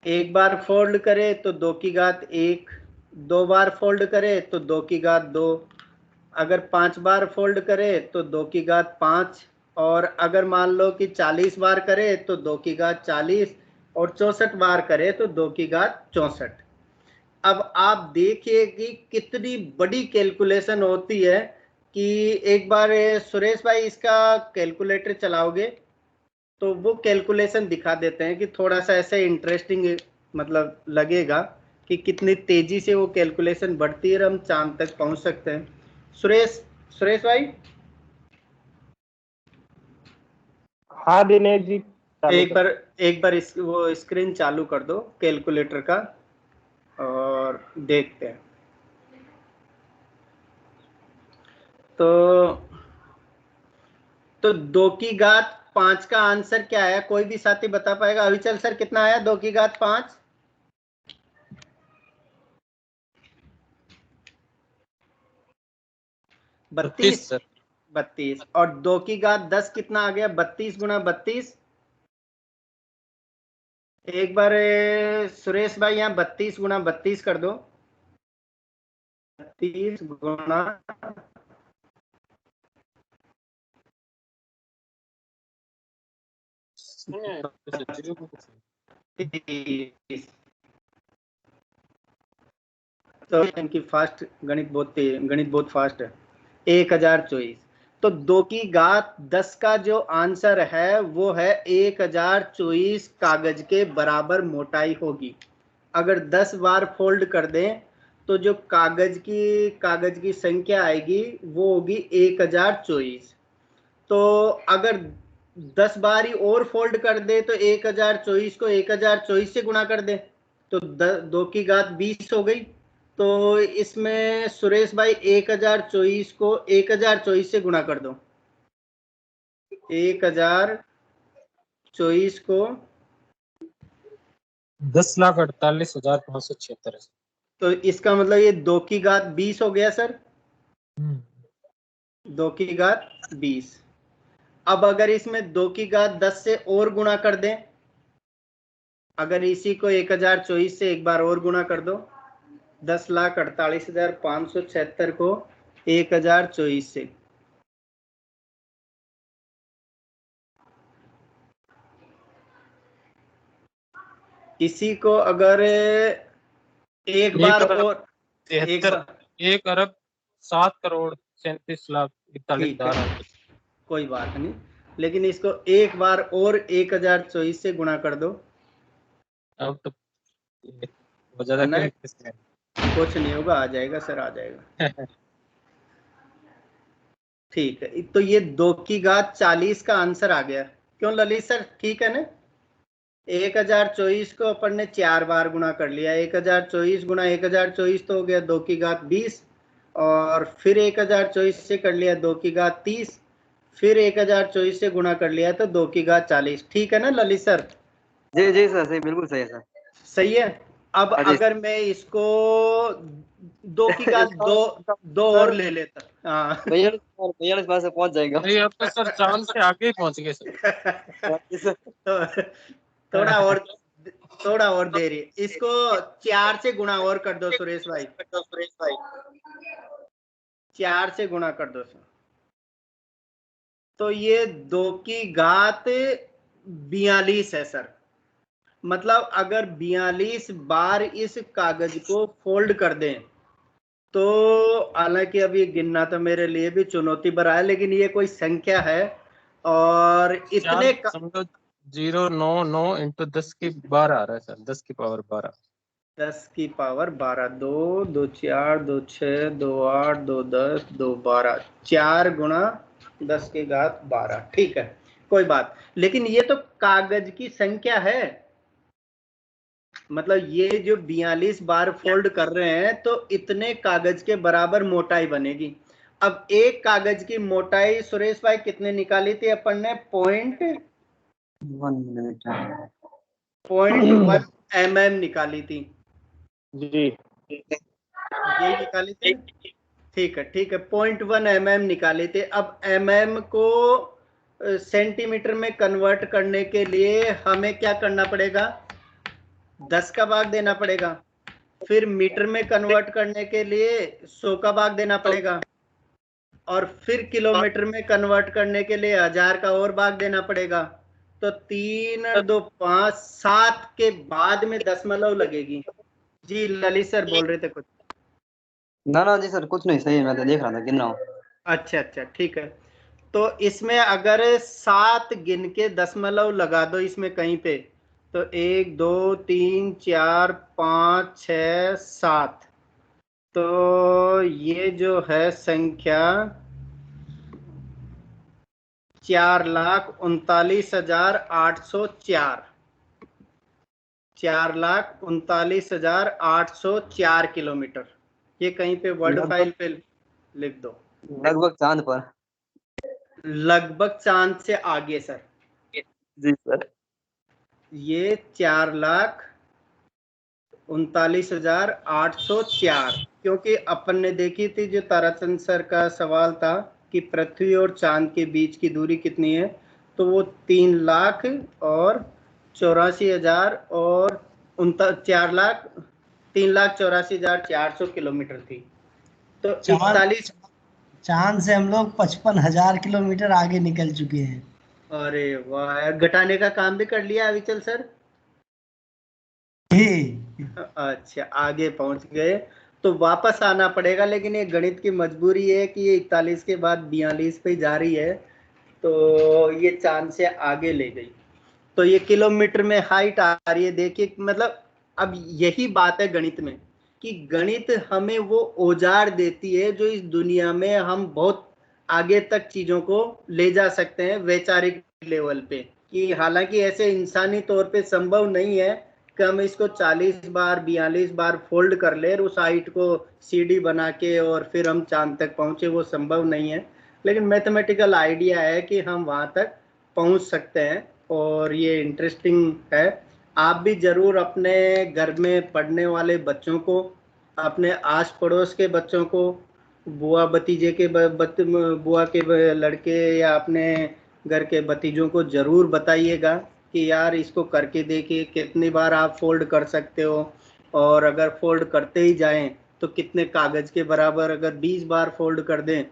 एक बार फोल्ड करे तो 2 की घात 1, 2 बार फोल्ड करे तो 2 की घात 2, अगर 5 बार फोल्ड करे तो 2 की घात 5, और अगर मान लो कि 40 बार करे तो 2 की घात 40, और 64 बार करे तो 2 की घात 64। अब आप देखिए कि कितनी बड़ी कैलकुलेशन होती है। कि एक बार सुरेश भाई इसका कैलकुलेटर चलाओगे तो वो कैलकुलेशन दिखा देते हैं कि थोड़ा सा ऐसे इंटरेस्टिंग मतलब लगेगा कि कितनी तेजी से वो कैलकुलेशन बढ़ती है और हम चांद तक पहुंच सकते हैं। सुरेश भाई। हाँ दिनेश जी, एक बार वो स्क्रीन चालू कर दो कैलकुलेटर का और देखते हैं। तो 2 की घात 5 का आंसर क्या है, कोई भी साथी बता पाएगा? अविचल सर कितना आया 2 की घात 5? 32 सर। 32। और 2 की घात 10 कितना आ गया? 32 गुना 32। एक बार सुरेश भाई यहाँ 32 गुना 32 कर दो। 32 गुना 30। तो इनकी फास्ट गणित बहुत फास्ट है। 1024। तो 2 की घात 10 का जो आंसर है वो है 1024 कागज के बराबर मोटाई होगी। अगर 10 बार फोल्ड कर दें तो जो कागज की संख्या आएगी वो होगी 1024। तो अगर 10 बार ही और फोल्ड कर दे तो 1024 को 1024 से गुणा कर दे तो 2 की घात 20 हो गई। तो इसमें सुरेश भाई 1024 को 1024 से गुणा कर दो। 1024 को 10,48,576। तो इसका मतलब ये 2 की घात 20 हो गया सर। 2 की घात 20। अब अगर इसमें 2 की घात 10 से और गुणा कर दें, अगर इसी को 1024 से एक बार और गुणा कर दो, 10,48,576 को 1024 से, इसी को अगर एक बार और 1,07,37,41,42,000। कोई बात नहीं, लेकिन इसको एक बार और 1024 से गुणा कर दो। अब तो कुछ नहीं होगा, आ जाएगा सर, आ जाएगा। ठीक है, तो ये 2 की घात 40 का आंसर आ गया। क्यों ललित सर, ठीक है ना? 1024 को अपन ने 4 बार गुणा कर लिया। 1024 गुणा 1024 तो हो गया 2 की घात 20, और फिर 1024 से कर लिया 2 की घात 30, फिर 1024 से गुणा कर लिया तो 2 की घात 40। ठीक है ना ललित सर? जी जी सर, सही, बिल्कुल सही है सर। सही है। अब हाँ जी। अगर मैं इसको 2 की घात दो और ले लेता, हाँ 42 पास से पहुंच जाएगा। नहीं अब तो सर चांद से आगे ही पहुंच गए सर। तो थोड़ा और देरी, इसको 4 से गुणा और कर दो सुरेश भाई, 4 से गुणा कर दो सर। तो ये 2 की घात 42 है सर। मतलब अगर 42 बार इस कागज को फोल्ड कर दें तो, हालांकि अब ये गिनना तो मेरे लिए भी चुनौती भरा है, लेकिन ये कोई संख्या है और इतने 099 इंटू 10 की 12 आ रहा है सर, 10 की पावर 12। 10 की पावर 12, 2 2 4 2 6 2 8 2 10 2 12, 4 गुणा 10 की घात 12। ठीक है, कोई बात, लेकिन ये तो कागज की संख्या है। मतलब ये जो 42 बार फोल्ड कर रहे हैं तो इतने कागज के बराबर मोटाई बनेगी। अब एक कागज की मोटाई सुरेश भाई कितने निकाली थी अपन ने? 0.1 mm निकाली थी जी, यही निकाली थी। ठीक है, ठीक है, 0.1 mm निकाले थे। अब mm को सेंटीमीटर में कन्वर्ट करने के लिए हमें क्या करना पड़ेगा? 10 का भाग देना पड़ेगा। फिर मीटर में कन्वर्ट करने के लिए 100 का भाग देना पड़ेगा, और फिर किलोमीटर में कन्वर्ट करने के लिए 1000 का और भाग देना पड़ेगा। तो 3 और 2 5 7 के बाद में दशमलव लगेगी। जी ललित सर बोल रहे थे कुछ? ना जी सर, कुछ नहीं, सही है, मैं तो देख रहा था, गिन रहा हूँ। अच्छा अच्छा, ठीक है। तो इसमें अगर 7 गिन के दशमलव लगा दो इसमें कहीं पे, तो 1 2 3 4 5 6 7, तो ये जो है संख्या 4,39,804, 4,39,804 किलोमीटर। ये कहीं पे वर्ड फाइल पे लिख दो। लगभग चांद पर। लगभग चांद से आगे सर। जी सर। ये 4,39,804, क्योंकि अपन ने देखी थी जो ताराचंद सर का सवाल था कि पृथ्वी और चांद के बीच की दूरी कितनी है, तो वो 3,84,000 और 3,84,400 किलोमीटर थी। तो 41, चांद से हम लोग 55,000 किलोमीटर आगे निकल चुके हैं। अरे वाह, घटाने का काम भी कर लिया अविचल सर। अच्छा, आगे पहुंच गए तो वापस आना पड़ेगा, लेकिन ये गणित की मजबूरी है कि ये 41 के बाद 42 पे जा रही है, तो ये चांद से आगे ले गई। तो ये किलोमीटर में हाइट आ रही है, देखिए। मतलब अब यही बात है गणित में कि गणित हमें वो औजार देती है जो इस दुनिया में हम बहुत आगे तक चीजों को ले जा सकते हैं वैचारिक लेवल पे। कि हालांकि ऐसे इंसानी तौर पे संभव नहीं है कि हम इसको 40 बार 42 बार फोल्ड कर ले, उस हाइट को सीडी बना के और फिर हम चांद तक पहुंचे, वो संभव नहीं है। लेकिन मैथमेटिकल आइडिया है कि हम वहां तक पहुंच सकते हैं, और ये इंटरेस्टिंग है। आप भी जरूर अपने घर में पढ़ने वाले बच्चों को, अपने आस पड़ोस के बच्चों को, बुआ भतीजे के बुआ के लड़के या अपने घर के भतीजों को जरूर बताइएगा कि यार इसको करके देखिए, कितनी बार आप फोल्ड कर सकते हो, और अगर फोल्ड करते ही जाएं तो कितने कागज के बराबर अगर 20 बार फोल्ड कर दें।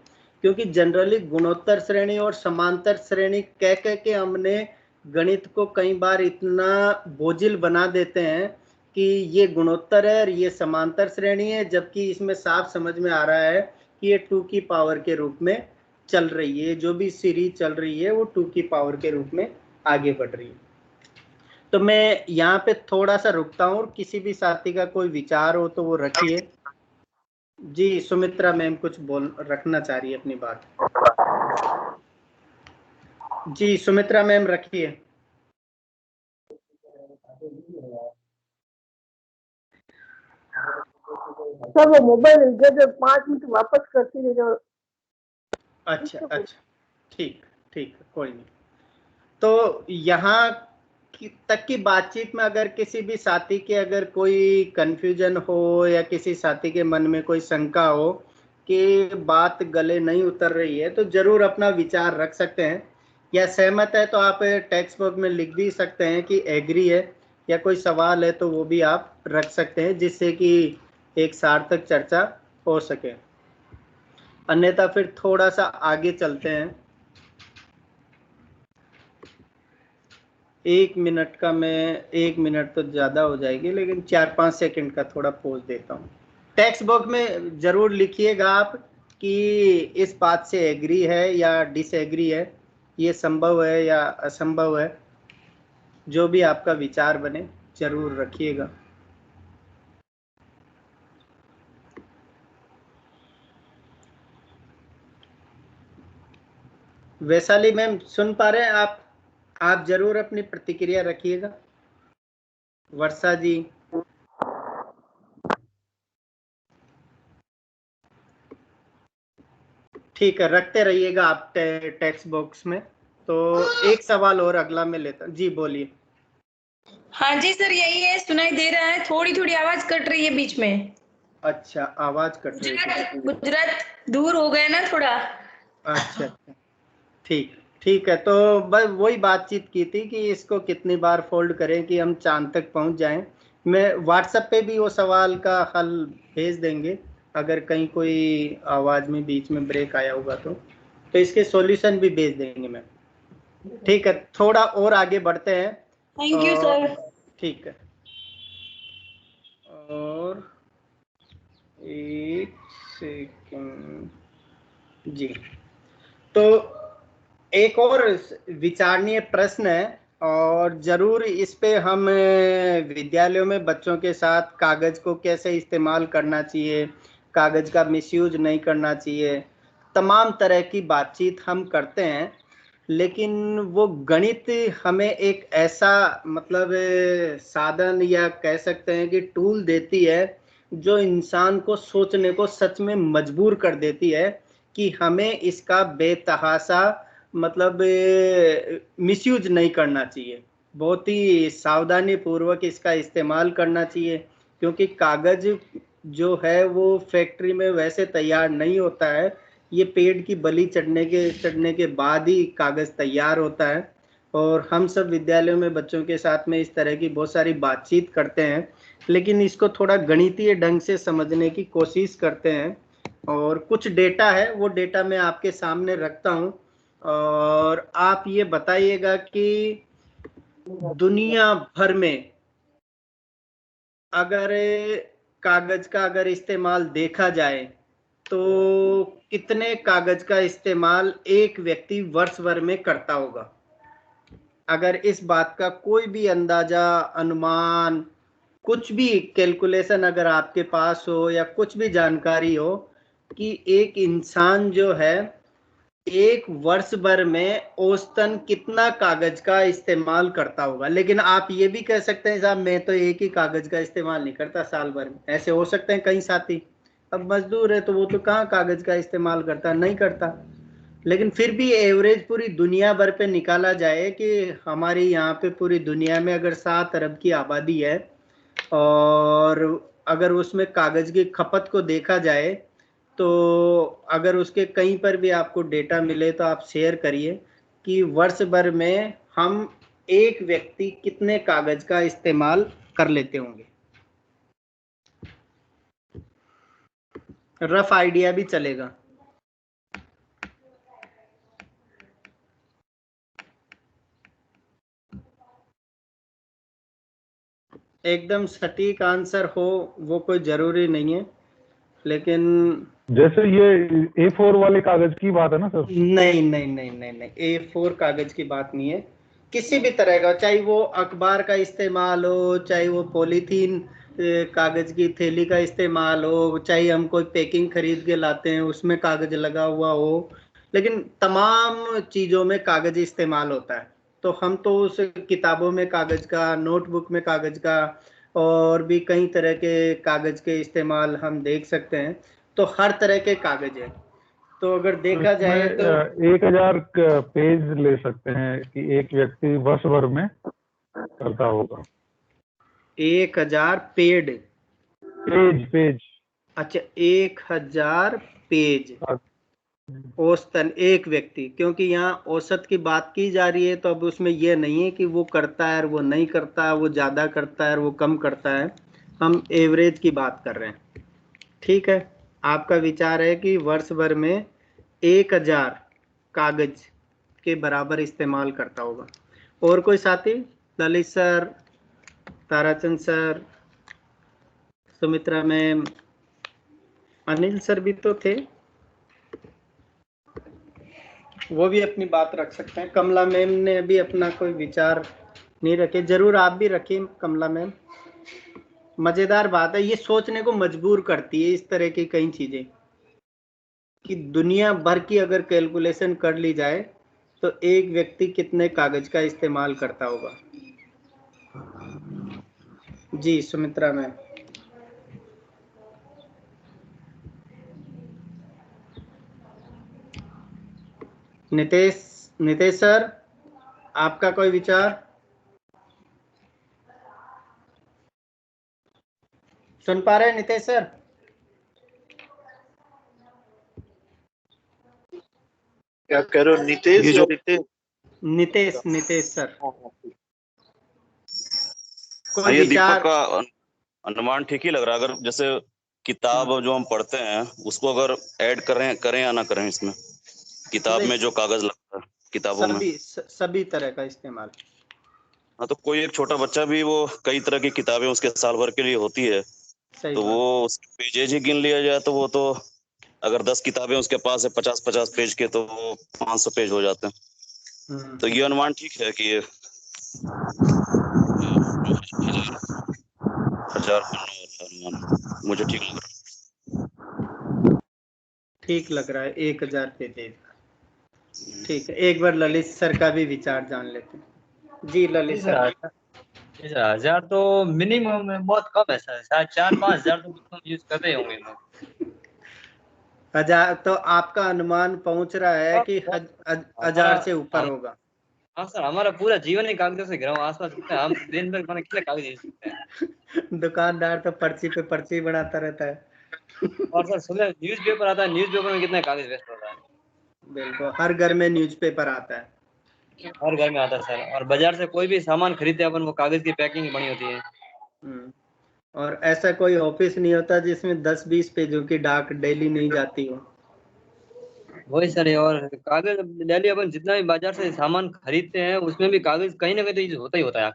क्योंकि जनरली गुणोत्तर श्रेणी और समांतर श्रेणी कह कह के हमने गणित को कई बार इतना बोझिल बना देते हैं कि ये गुणोत्तर है और ये समांतर श्रेणी है, जबकि इसमें साफ समझ में आ रहा है कि ये 2 की पावर के रूप में चल रही है। जो भी सीरीज चल रही है वो 2 की पावर के रूप में आगे बढ़ रही है। तो मैं यहाँ पे थोड़ा सा रुकता हूँ, और किसी भी साथी का कोई विचार हो तो वो रखिए। जी सुमित्रा मैम कुछ बोल रखना चाह रही है अपनी बात। जी सुमित्रा मैम रखिए। सर वो मोबाइल जब 5 मिनट वापस करती रही जो। अच्छा अच्छा, ठीक ठीक, कोई नहीं। तो यहाँ तक की बातचीत में अगर किसी भी साथी के अगर कोई कंफ्यूजन हो या किसी साथी के मन में कोई शंका हो कि बात गले नहीं उतर रही है, तो जरूर अपना विचार रख सकते हैं, या सहमत है तो आप टेक्स्ट बुक में लिख भी सकते हैं कि एग्री है, या कोई सवाल है तो वो भी आप रख सकते हैं, जिससे कि एक सार्थक चर्चा हो सके। अन्यथा फिर थोड़ा सा आगे चलते हैं। 1 मिनट का, मैं 1 मिनट तो ज़्यादा हो जाएगी, लेकिन 4-5 सेकंड का थोड़ा पोज देता हूँ। टेक्स्ट बॉक्स में ज़रूर लिखिएगा आप कि इस बात से एग्री है या डिसएग्री है, ये संभव है या असंभव है, जो भी आपका विचार बने जरूर रखिएगा। वैशाली मैम सुन पा रहे हैं आप जरूर अपनी प्रतिक्रिया रखिएगा। वर्षा जी, ठीक है, रखते रहिएगा आप टेक्स्ट बॉक्स में। तो एक सवाल और अगला मैं लेता, जी बोलिए। हाँ जी सर, यही है, सुनाई दे रहा है, थोड़ी थोड़ी आवाज कट रही है बीच में। अच्छा, आवाज कट रही है, गुजरात दूर हो गया ना थोड़ा। अच्छा अच्छा, ठीक है। तो बस वही बातचीत की थी कि इसको कितनी बार फोल्ड करें कि हम चांद तक पहुंच जाएं। मैं व्हाट्सएप पे भी वो सवाल का हल भेज देंगे, अगर कहीं कोई आवाज में बीच में ब्रेक आया होगा तो इसके सॉल्यूशन भी भेज देंगे मैम। ठीक है, थोड़ा और आगे बढ़ते हैं। Thank you sir. ठीक है, और 1 सेकंड जी। तो एक और विचारणीय प्रश्न है, और जरूर इस पे हम विद्यालयों में बच्चों के साथ कागज को कैसे इस्तेमाल करना चाहिए, कागज का मिसयूज नहीं करना चाहिए, तमाम तरह की बातचीत हम करते हैं। लेकिन वो गणित हमें एक ऐसा मतलब साधन या कह सकते हैं कि टूल देती है, जो इंसान को सोचने को सच में मजबूर कर देती है कि हमें इसका बेतहाशा मतलब मिसयूज नहीं करना चाहिए, बहुत ही सावधानी पूर्वक इसका इस्तेमाल करना चाहिए। क्योंकि कागज जो है वो फैक्ट्री में वैसे तैयार नहीं होता है, ये पेड़ की बलि चढ़ने के बाद ही कागज तैयार होता है। और हम सब विद्यालयों में बच्चों के साथ में इस तरह की बहुत सारी बातचीत करते हैं, लेकिन इसको थोड़ा गणितीय ढंग से समझने की कोशिश करते हैं। और कुछ डेटा है, वो डेटा मैं आपके सामने रखता हूं, और आप ये बताइएगा कि दुनिया भर में अगर कागज का अगर इस्तेमाल देखा जाए तो कितने कागज का इस्तेमाल एक व्यक्ति वर्ष भर में करता होगा। अगर इस बात का कोई भी अंदाजा, अनुमान, कुछ भी कैलकुलेशन अगर आपके पास हो या कुछ भी जानकारी हो कि एक इंसान जो है एक वर्ष भर में औसतन कितना कागज का इस्तेमाल करता होगा। लेकिन आप ये भी कह सकते हैं साहब मैं तो एक ही कागज का इस्तेमाल नहीं करता साल भर में, ऐसे हो सकते हैं कई साथी। अब मजदूर है तो वो तो कहाँ कागज का इस्तेमाल करता, नहीं करता। लेकिन फिर भी एवरेज पूरी दुनिया भर पे निकाला जाए कि हमारी यहाँ पे पूरी दुनिया में अगर 7 अरब की आबादी है, और अगर उसमें कागज की खपत को देखा जाए, तो अगर उसके कहीं पर भी आपको डेटा मिले तो आप शेयर करिए कि वर्ष भर में हम एक व्यक्ति कितने कागज का इस्तेमाल कर लेते होंगे। रफ आइडिया भी चलेगा। एकदम सटीक आंसर हो वो कोई जरूरी नहीं है, लेकिन जैसे ये A4 वाले कागज की बात है ना सर? नहीं, A4 कागज की बात नहीं है। किसी भी तरह का, चाहे वो अखबार का इस्तेमाल हो, चाहे वो पॉलीथीन कागज की थैली का इस्तेमाल हो, चाहे हम कोई पैकिंग खरीद के लाते हैं उसमें कागज लगा हुआ हो, लेकिन तमाम चीजों में कागज इस्तेमाल होता है। तो हम तो उस किताबों में कागज का, नोटबुक में कागज का, और भी कई तरह के कागज के इस्तेमाल हम देख सकते हैं। तो हर तरह के कागज है। तो अगर देखा जाए तो 1000 पेज ले सकते हैं कि एक व्यक्ति वर्ष भर में करता होगा। 1000 पेज। अच्छा 1000 पेज औसतन एक व्यक्ति, क्योंकि यहाँ औसत की बात की जा रही है तो अब उसमें यह नहीं है कि वो करता है और वो नहीं करता है, वो ज़्यादा करता है और वो कम करता है, हम एवरेज की बात कर रहे हैं। ठीक है, आपका विचार है कि वर्ष भर में 1000 कागज के बराबर इस्तेमाल करता होगा। और कोई साथी? Lalit sir, Tarachand sir, Sumitra ma'am, Anil sir भी तो थे, वो भी अपनी बात रख सकते हैं। कमला मैम ने अभी अपना कोई विचार नहीं रखे, जरूर आप भी रखिए कमला मैम। मजेदार बात है, ये सोचने को मजबूर करती है इस तरह की कई चीजें कि दुनिया भर की अगर कैलकुलेशन कर ली जाए तो एक व्यक्ति कितने कागज का इस्तेमाल करता होगा। जी सुमित्रा मैम। नितेश सर, आपका कोई विचार? सुन पा रहे हैं नितेश सर? क्या कह रहे हो, नितेश या नितेश? नितेश सर, कोई ये दीपक का अनुमान ठीक ही लग रहा है। अगर जैसे किताब जो हम पढ़ते हैं उसको अगर ऐड करें या ना करें इसमें, किताब में जो कागज लगता है किताबों में सभी तरह का इस्तेमाल। हाँ, तो कोई एक छोटा बच्चा भी, वो कई तरह की किताबें उसके साल भर के लिए होती है, तो वो उसके पेजेज ही गिन लिया जाए तो वो तो अगर 10 किताबें उसके पास है 50-50 पेज के, तो वो 500 पेज हो जाते हैं। तो ये अनुमान ठीक है कि ये 1000 अनुमान मुझे ठीक लग रहा है। ठीक लग रहा है 1000 पेज। ठीक है, एक बार ललित सर का भी विचार जान लेते हैं। जी ललित सर। 1000 तो मिनिमम है, बहुत कम है सर, शायद 4-5 हजार तो यूज कर रहे होंगे लोग। 1000 तो आपका अनुमान पहुंच रहा है कि 1000 से ऊपर होगा। हाँ सर, हमारा पूरा जीवन ही कागजों से घिरा हुआ, आसपास कितने हम दिन भर मैंने कितने कागज यूज करते हैं। दुकानदार तो पर्ची पे पर्ची बनाता रहता है। और सर सुबह न्यूज़पेपर आता है, न्यूज़पेपर में कितने कागज वेस्ट होता है। बिल्कुल, हर घर में न्यूज़पेपर आता है। हर घर में आता है सर, और बाजार से कोई भी सामान खरीदते हैं अपन, वो कागज की पैकिंग बनी होती है। और ऐसा कोई ऑफिस नहीं होता जिसमें 10-20 पेजों की डाक डेली नहीं जाती हो। वही सर, और कागज डेली अपन जितना भी बाजार से सामान खरीदते हैं उसमें भी कागज कहीं ना कहीं तो यूज होता ही होता है।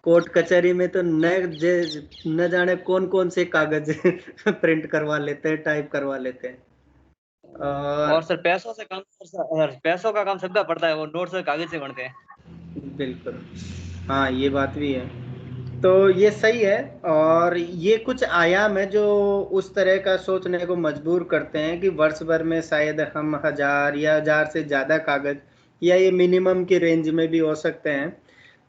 कोर्ट कचहरी में तो न जाने कौन कौन से कागज प्रिंट करवा लेते हैं, टाइप करवा लेते हैं। और सर पैसों का काम सबका पड़ता है, वो नोट से कागज से बनते हैं। बिल्कुल, हाँ ये बात भी है। तो ये सही है, और ये कुछ आयाम है जो उस तरह का सोचने को मजबूर करते हैं कि वर्ष भर में शायद हम 1000 या 1000 से ज़्यादा कागज, या ये मिनिमम की रेंज में भी हो सकते हैं।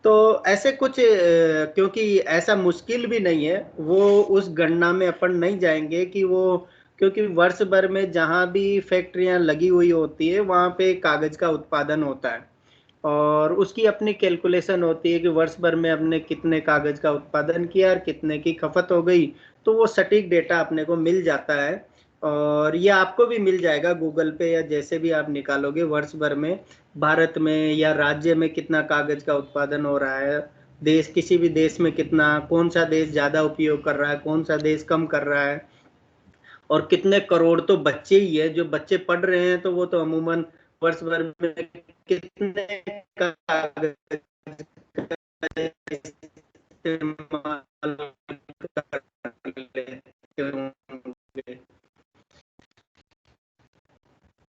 तो ऐसे कुछ, क्योंकि ऐसा मुश्किल भी नहीं है, वो उस गणना में अपन नहीं जाएंगे कि वो, क्योंकि वर्ष भर में जहाँ भी फैक्ट्रियाँ लगी हुई होती है वहाँ पे कागज का उत्पादन होता है, और उसकी अपनी कैलकुलेशन होती है कि वर्ष भर में हमने कितने कागज का उत्पादन किया और कितने की खपत हो गई। तो वो सटीक डेटा अपने को मिल जाता है, और ये आपको भी मिल जाएगा गूगल पे या जैसे भी आप निकालोगे, वर्ष भर में भारत में या राज्य में कितना कागज का उत्पादन हो रहा है, देश, किसी भी देश में कितना, कौन सा देश ज़्यादा उपयोग कर रहा है, कौन सा देश कम कर रहा है, और कितने करोड़ तो बच्चे ही है, जो बच्चे पढ़ रहे हैं तो वो तो अमूमन वर्ष भर में कितने कागज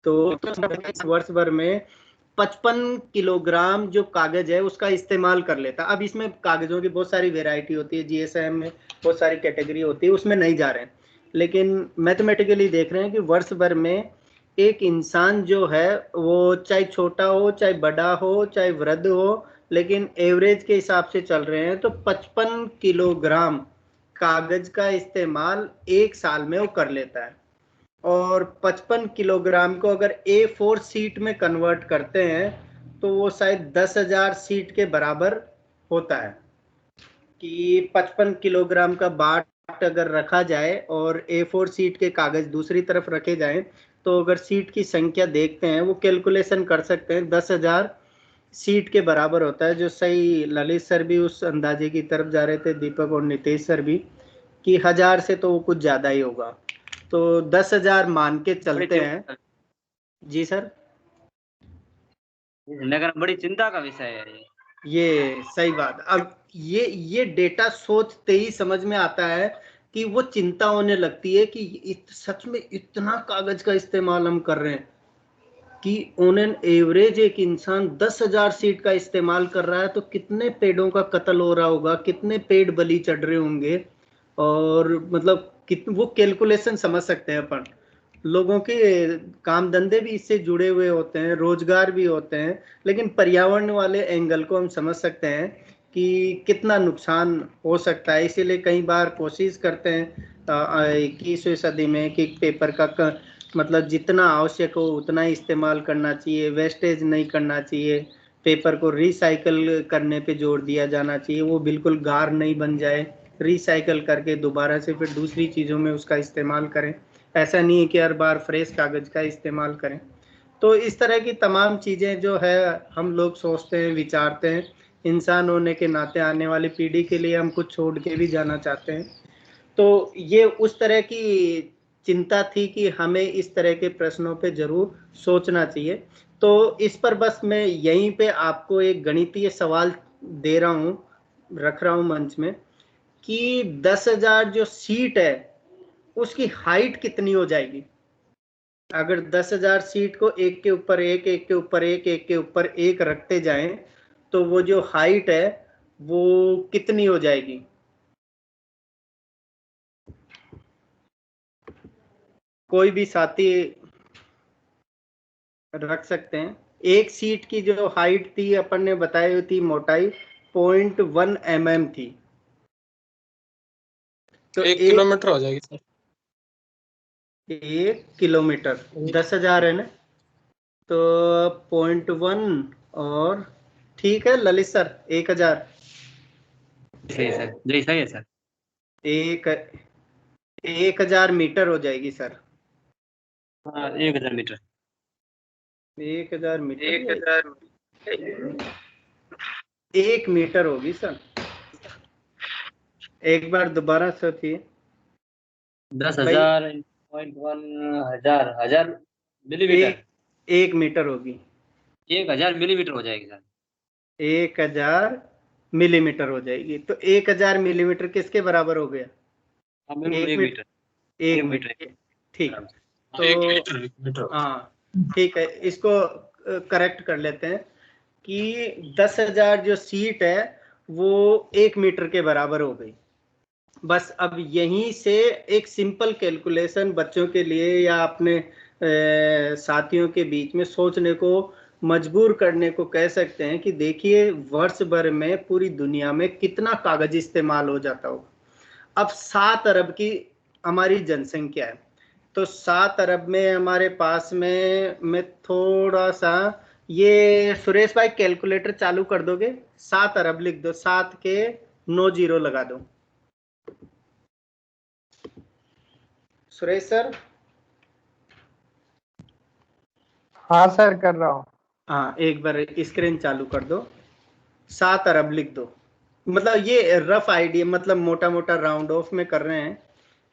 तो वर्ष भर में 55 किलोग्राम जो कागज है उसका इस्तेमाल कर लेता। अब इसमें कागजों की बहुत सारी वेराइटी होती है, जीएसएम में बहुत सारी कैटेगरी होती है, उसमें नहीं जा रहे हैं, लेकिन मैथमेटिकली देख रहे हैं कि वर्ष भर में एक इंसान जो है वो चाहे छोटा हो, चाहे बड़ा हो, चाहे वृद्ध हो, लेकिन एवरेज के हिसाब से चल रहे हैं तो 55 किलोग्राम कागज का इस्तेमाल 1 साल में वो कर लेता है। और 55 किलोग्राम को अगर A4 सीट में कन्वर्ट करते हैं तो वो शायद 10,000 सीट के बराबर होता है। कि 55 किलोग्राम का बाट अगर रखा जाए और A4 सीट के कागज दूसरी तरफ रखे जाएं तो अगर सीट की संख्या देखते हैं, वो कैलकुलेशन कर सकते हैं, 10,000 सीट के बराबर होता है। जो सही ललित सर भी उस अंदाजे की तरफ जा रहे थे, दीपक और नितेश सर भी, कि 1000 से तो वो कुछ ज्यादा ही होगा। तो 10,000 मान के चलते हैं। जी सर, बड़ी चिंता का विषय है ये सही बात। अब ये डेटा सोचते ही समझ में आता है कि वो चिंता होने लगती है कि सच में इतना कागज का इस्तेमाल हम कर रहे हैं कि ऑन एन एवरेज एक इंसान 10,000 सीट का इस्तेमाल कर रहा है, तो कितने पेड़ों का कत्ल हो रहा होगा, कितने पेड़ बलि चढ़ रहे होंगे। और मतलब वो कैलकुलेशन समझ सकते हैं अपन। लोगों के काम धंधे भी इससे जुड़े हुए होते हैं, रोजगार भी होते हैं, लेकिन पर्यावरण वाले एंगल को हम समझ सकते हैं कि कितना नुकसान हो सकता है। इसीलिए कई बार कोशिश करते हैं 21वीं सदी में कि पेपर का मतलब जितना आवश्यक हो उतना ही इस्तेमाल करना चाहिए, वेस्टेज नहीं करना चाहिए, पेपर को रिसाइकल करने पे जोर दिया जाना चाहिए, वो बिल्कुल गार नहीं बन जाए, रिसाइकल करके दोबारा से फिर दूसरी चीज़ों में उसका इस्तेमाल करें। ऐसा नहीं है कि हर बार फ्रेश कागज़ का इस्तेमाल करें। तो इस तरह की तमाम चीज़ें जो है हम लोग सोचते हैं, विचारते हैं। इंसान होने के नाते आने वाली पीढ़ी के लिए हम कुछ छोड़ के भी जाना चाहते हैं। तो ये उस तरह की चिंता थी कि हमें इस तरह के प्रश्नों पे जरूर सोचना चाहिए। तो इस पर बस मैं यहीं पे आपको एक गणितीय सवाल दे रहा हूँ, रख रहा हूँ मंच में, कि 10,000 जो सीट है उसकी हाइट कितनी हो जाएगी अगर 10,000 सीट को एक के ऊपर एक, एक के ऊपर एक, एक के ऊपर एक रखते जाएं, तो वो जो हाइट है वो कितनी हो जाएगी। कोई भी साथी रख सकते हैं। एक सीट की जो हाइट थी अपन ने बताई हुई थी, मोटाई 0.1 mm थी। तो 1 किलोमीटर हो जाएगी सर। 1 किलोमीटर 10,000 है ना, तो 0.1 और ठीक है ललित सर 1,000। सही है सर, जी सही है सर। 1,000 मीटर हो जाएगी सर। हाँ 1,000 मीटर। 1,000 मीटर 1 मीटर होगी सर। एक बार दोबारा सोचिए। 10,000 0.1 हजार मिलीमीटर। 1 मीटर होगी। 1,000 मिलीमीटर हो जाएगी सर। 1,000 मिलीमीटर हो जाएगी। तो 1,000 मिलीमीटर किसके बराबर हो गया? 1 मीटर। 1 मीटर। ठीक। तो हाँ ठीक है, इसको करेक्ट कर लेते हैं कि 10,000 जो सीट है वो 1 मीटर के बराबर हो गई। बस अब यहीं से एक सिंपल कैलकुलेशन बच्चों के लिए या अपने साथियों के बीच में सोचने को मजबूर करने को कह सकते हैं कि देखिए वर्ष भर में पूरी दुनिया में कितना कागज इस्तेमाल हो जाता होगा। अब 7 अरब की हमारी जनसंख्या है, तो 7 अरब में हमारे पास में मैं थोड़ा सा ये सुरेश भाई कैलकुलेटर चालू कर दोगे? 7 अरब लिख दो, 7 के 9 जीरो लगा दो। सुरेश सर। हाँ सर कर रहा हूँ। हाँ एक बार स्क्रीन चालू कर दो, 7 अरब लिख दो। मतलब ये रफ आइडिया, मतलब मोटा मोटा राउंड ऑफ में कर रहे हैं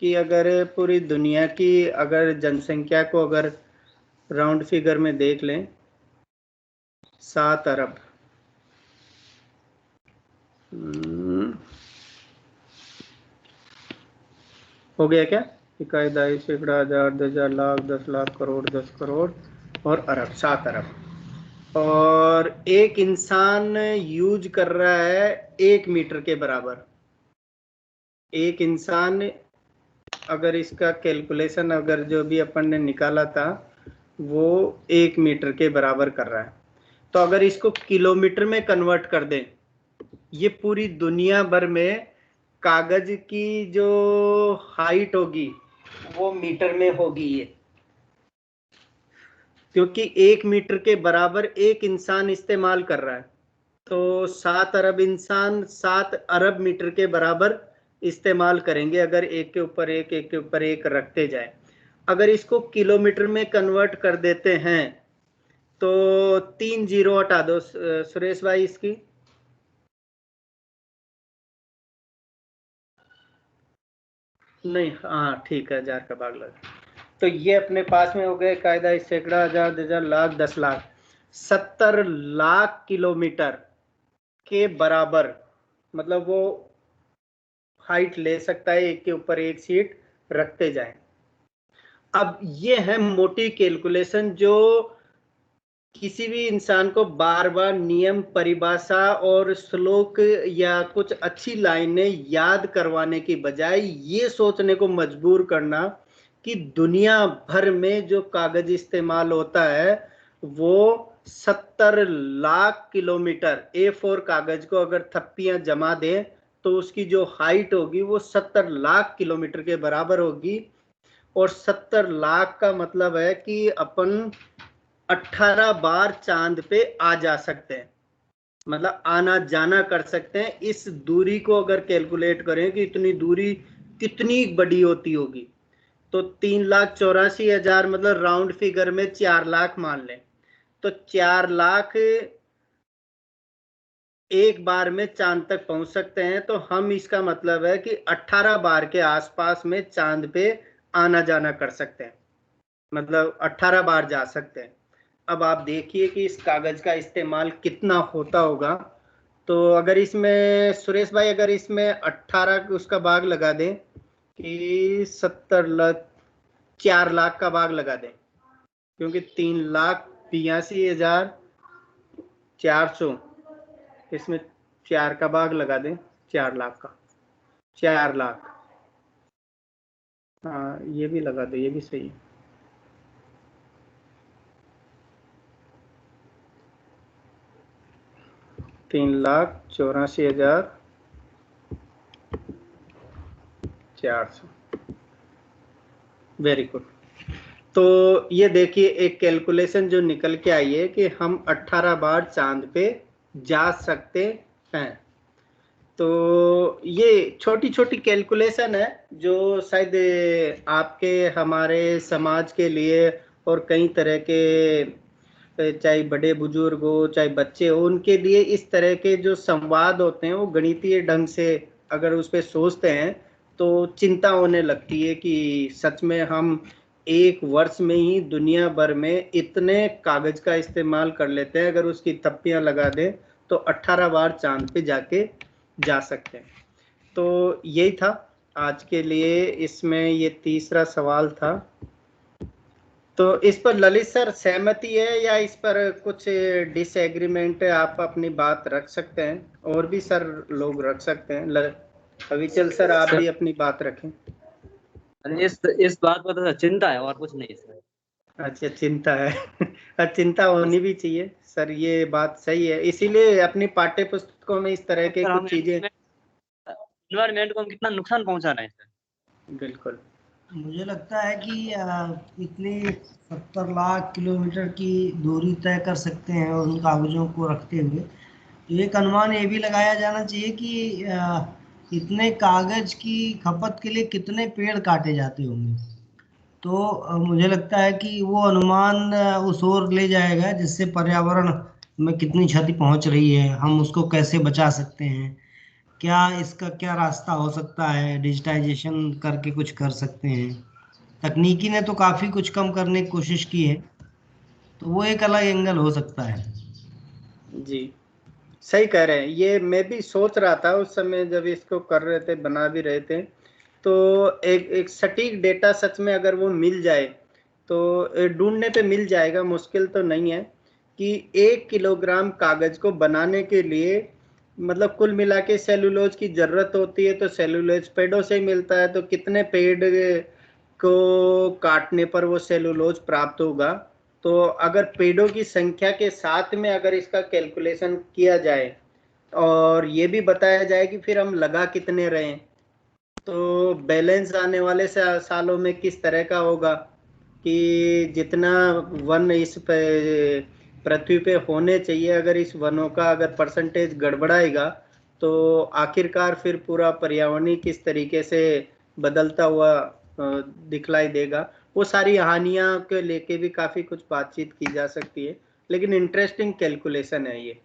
कि अगर पूरी दुनिया की अगर जनसंख्या को अगर राउंड फिगर में देख लें 7 अरब, हो गया क्या? इकाई, दहाई, सैकड़ा, हजार, 10,000, लाख, 10 लाख, करोड़, 10 करोड़ और अरब, 7 अरब। और एक इंसान यूज कर रहा है 1 मीटर के बराबर। एक इंसान अगर इसका कैलकुलेशन अगर जो भी अपन ने निकाला था वो 1 मीटर के बराबर कर रहा है, तो अगर इसको किलोमीटर में कन्वर्ट कर दें, ये पूरी दुनिया भर में कागज की जो हाइट होगी वो मीटर में होगी ये, क्योंकि 1 मीटर के बराबर एक इंसान इस्तेमाल कर रहा है, तो 7 अरब इंसान 7 अरब मीटर के बराबर इस्तेमाल करेंगे अगर एक के ऊपर एक रखते जाए। अगर इसको किलोमीटर में कन्वर्ट कर देते हैं तो 3 जीरो हटा दो सुरेश भाई इसकी, नहीं हाँ ठीक है, 1000 का भाग लगा तो ये अपने पास में हो गए कायदा सैकड़ा, 1000, 1000, लाख, 10 लाख, 70 लाख किलोमीटर के बराबर, मतलब वो हाइट ले सकता है एक के ऊपर एक सीट रखते जाएं। अब ये है मोटी कैलकुलेशन जो किसी भी इंसान को बार बार नियम, परिभाषा और श्लोक या कुछ अच्छी लाइनें याद करवाने की बजाय ये सोचने को मजबूर करना कि दुनिया भर में जो कागज इस्तेमाल होता है वो 70 लाख किलोमीटर A4 कागज को अगर थप्पियां जमा दें तो उसकी जो हाइट होगी वो 70 लाख किलोमीटर के बराबर होगी। और 70 लाख का मतलब है कि अपन 18 बार चांद पे आ जा सकते हैं, मतलब आना जाना कर सकते हैं। इस दूरी को अगर कैलकुलेट करें कि इतनी दूरी कितनी बड़ी होती होगी तो 3,84,000, मतलब राउंड फिगर में 4 लाख मान लें, तो 4 लाख एक बार में चांद तक पहुंच सकते हैं। तो हम इसका मतलब है कि 18 बार के आसपास में चांद पे आना जाना कर सकते हैं, मतलब 18 बार जा सकते हैं। अब आप देखिए कि इस कागज का इस्तेमाल कितना होता होगा। तो अगर इसमें सुरेश भाई अगर इसमें 18 उसका भाग लगा दें कि 70 लाख, 4 लाख का भाग लगा दें, क्योंकि 3,82,400, इसमें 4 का भाग लगा दें, 4 लाख का, 4 लाख, हाँ ये भी लगा दो, ये भी सही है। $3,84,400, वेरी गुड। तो ये देखिए एक कैलकुलेशन जो निकल के आई है कि हम 18 बार चांद पे जा सकते हैं। तो ये छोटी छोटी कैलकुलेशन है जो शायद आपके हमारे समाज के लिए और कई तरह के, चाहे बड़े बुजुर्ग हो चाहे बच्चे हो, उनके लिए इस तरह के जो संवाद होते हैं वो गणितीय ढंग से अगर उस पर सोचते हैं तो चिंता होने लगती है कि सच में हम एक वर्ष में ही दुनिया भर में इतने कागज का इस्तेमाल कर लेते हैं। अगर उसकी थप्पियां लगा दें तो 18 बार चांद पे जाके जा सकते हैं। तो यही था आज के लिए, इसमें ये तीसरा सवाल था। तो इस पर ललित सर सहमति है या इस पर कुछ डिसएग्रीमेंट है? आप अपनी बात रख सकते हैं, और भी सर लोग रख सकते हैं। अविचल सर आप भी अपनी बात रखें। इस बात पर तो चिंता है और कुछ नहीं सर। अच्छा चिंता है चिंता होनी भी चाहिए सर, ये बात सही है। इसीलिए अपनी पाठ्य पुस्तकों में इस तरह के कुछ चीजें, एनवायरनमेंट को हम कितना नुकसान पहुंचा रहे हैं सर। बिल्कुल। मुझे लगता है कि इतनी 70 लाख किलोमीटर की दूरी तय कर सकते हैं और उन कागजों को रखते हुए, तो एक अनुमान ये भी लगाया जाना चाहिए कि इतने कागज की खपत के लिए कितने पेड़ काटे जाते होंगे। तो मुझे लगता है कि वो अनुमान उस ओर ले जाएगा जिससे पर्यावरण में कितनी क्षति पहुंच रही है, हम उसको कैसे बचा सकते हैं, क्या इसका क्या रास्ता हो सकता है, डिजिटाइजेशन करके कुछ कर सकते हैं। तकनीकी ने तो काफ़ी कुछ कम करने की कोशिश की है, तो वो एक अलग एंगल हो सकता है। जी सही कह रहे हैं, ये मैं भी सोच रहा था उस समय जब इसको कर रहे थे, बना भी रहे थे। तो एक सटीक डेटा सच में अगर वो मिल जाए तो ढूंढने पे मिल जाएगा, मुश्किल तो नहीं है कि 1 किलोग्राम कागज को बनाने के लिए मतलब कुल मिला के सेलुलोज की जरूरत होती है। तो सेलुलोज पेड़ों से ही मिलता है, तो कितने पेड़ को काटने पर वो सेलुलोज प्राप्त होगा। तो अगर पेड़ों की संख्या के साथ में अगर इसका कैलकुलेशन किया जाए और ये भी बताया जाए कि फिर हम लगा कितने रहे हैं, तो बैलेंस आने वाले सालों में किस तरह का होगा कि जितना वन इस पे पृथ्वी पे होने चाहिए, अगर इस वनों का अगर परसेंटेज गड़बड़ाएगा तो आखिरकार फिर पूरा पर्यावरण किस तरीके से बदलता हुआ दिखलाई देगा। वो सारी हानियां के लेके भी काफी कुछ बातचीत की जा सकती है, लेकिन इंटरेस्टिंग कैलकुलेशन है ये।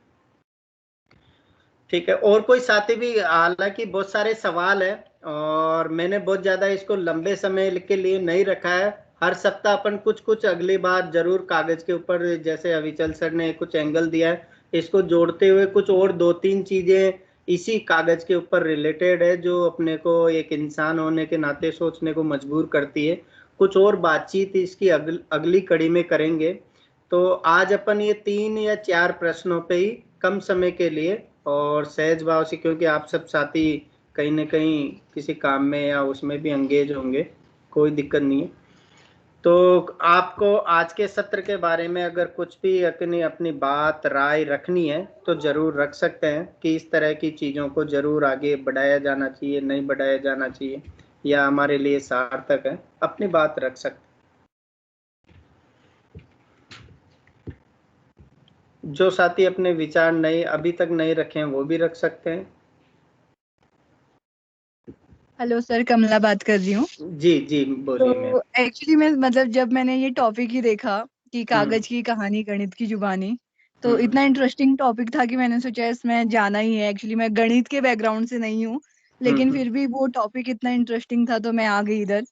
ठीक है, और कोई साथी भी, हालांकि बहुत सारे सवाल है और मैंने बहुत ज्यादा इसको लंबे समय के लिए नहीं रखा है। हर सप्ताह अपन कुछ कुछ अगली बार जरूर कागज के ऊपर, जैसे अविचल सर ने कुछ एंगल दिया है, इसको जोड़ते हुए कुछ और 2-3 चीजें इसी कागज के ऊपर रिलेटेड है जो अपने को एक इंसान होने के नाते सोचने को मजबूर करती है। कुछ और बातचीत इसकी अगली कड़ी में करेंगे। तो आज अपन ये 3 या 4 प्रश्नों पे ही कम समय के लिए और सहज भाव से, क्योंकि आप सब साथी कहीं ना कहीं किसी काम में या उसमें भी एंगेज होंगे, कोई दिक्कत नहीं है। तो आपको आज के सत्र के बारे में अगर कुछ भी अपनी बात राय रखनी है तो जरूर रख सकते हैं कि इस तरह की चीज़ों को जरूर आगे बढ़ाया जाना चाहिए, नहीं बढ़ाया जाना चाहिए, या हमारे लिए सार्थक है, अपनी बात रख सकते हैं। जो साथी अपने विचार नहीं अभी तक नहीं रखे हैं वो भी रख सकते हैं। हेलो सर, कमला बात कर रही हूँ। जी जी बोलिए। तो एक्चुअली मैं मतलब जब मैंने ये टॉपिक ही देखा कि कागज की कहानी गणित की जुबानी, तो इतना इंटरेस्टिंग टॉपिक था कि मैंने सोचा इसमें जाना ही है। एक्चुअली मैं गणित के बैकग्राउंड से नहीं हूँ, लेकिन फिर भी वो टॉपिक इतना इंटरेस्टिंग था तो मैं आ गई इधर।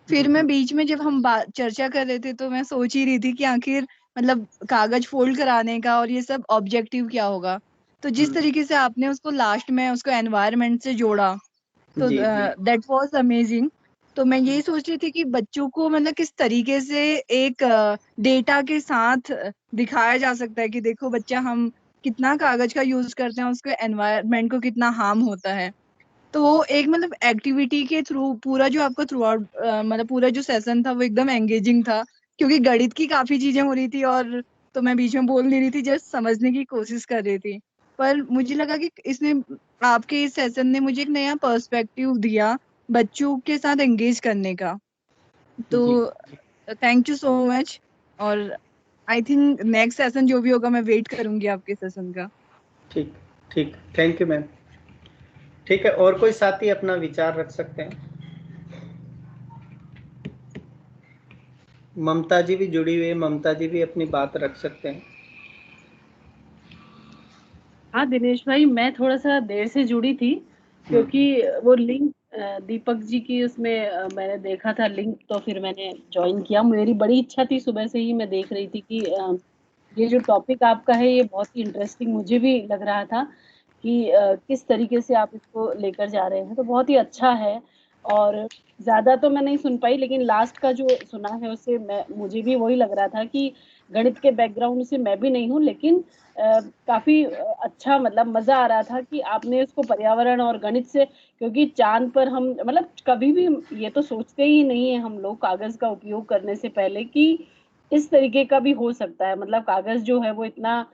फिर मैं बीच में जब हम चर्चा कर रहे थे तो मैं सोच ही रही थी कि आखिर मतलब कागज फोल्ड कराने का और ये सब ऑब्जेक्टिव क्या होगा। तो जिस तरीके से आपने उसको लास्ट में उसको एनवायरनमेंट से जोड़ा तो दैट वाज अमेजिंग। तो मैं यही सोच रही थी कि बच्चों को मतलब किस तरीके से एक डेटा के साथ दिखाया जा सकता है कि देखो बच्चा, हम कितना कागज का यूज करते हैं, उसके एनवायरनमेंट को कितना हार्म होता है। तो वो एक मतलब एक्टिविटी के थ्रू पूरा जो आपका थ्रू आउट मतलब पूरा जो सेशन था वो एकदम एंगेजिंग था, क्योंकि गणित की काफी चीजें हो रही थी और तो मैं बीच में बोल नहीं रही थी, जस्ट समझने की कोशिश कर रही थी। पर मुझे लगा कि इसने आपके इस सेशन ने मुझे एक नया पर्सपेक्टिव दिया बच्चों के साथ एंगेज करने का। तो थैंक यू सो मच। और आई थिंक नेक्स्ट सेशन जो भी होगा मैं वेट करूंगी आपके सेशन का। ठीक ठीक, थैंक यू मैम। ठीक है, और कोई साथी अपना विचार रख सकते हैं। ममता जी भी जुड़ी हुई है, ममता जी भी अपनी बात रख सकते हैं। हाँ दिनेश भाई, मैं थोड़ा सा देर से जुड़ी थी क्योंकि वो लिंक दीपक जी की उसमें मैंने देखा था लिंक, तो फिर मैंने ज्वाइन किया। मेरी बड़ी इच्छा थी, सुबह से ही मैं देख रही थी कि ये जो टॉपिक आपका है ये बहुत ही इंटरेस्टिंग मुझे भी लग रहा था कि किस तरीके से आप इसको लेकर जा रहे हैं, तो बहुत ही अच्छा है। और ज्यादा तो मैं नहीं सुन पाई, लेकिन लास्ट का जो सुना है उससे मुझे भी वही लग रहा था कि गणित के बैकग्राउंड से मैं भी नहीं हूँ, लेकिन काफी अच्छा मतलब मजा आ रहा था कि आपने इसको पर्यावरण और गणित से, क्योंकि चांद पर हम मतलब कभी भी ये तो सोचते ही नहीं है हम लोग कागज का उपयोग करने से पहले कि इस तरीके का भी हो सकता है। मतलब कागज जो है वो इतना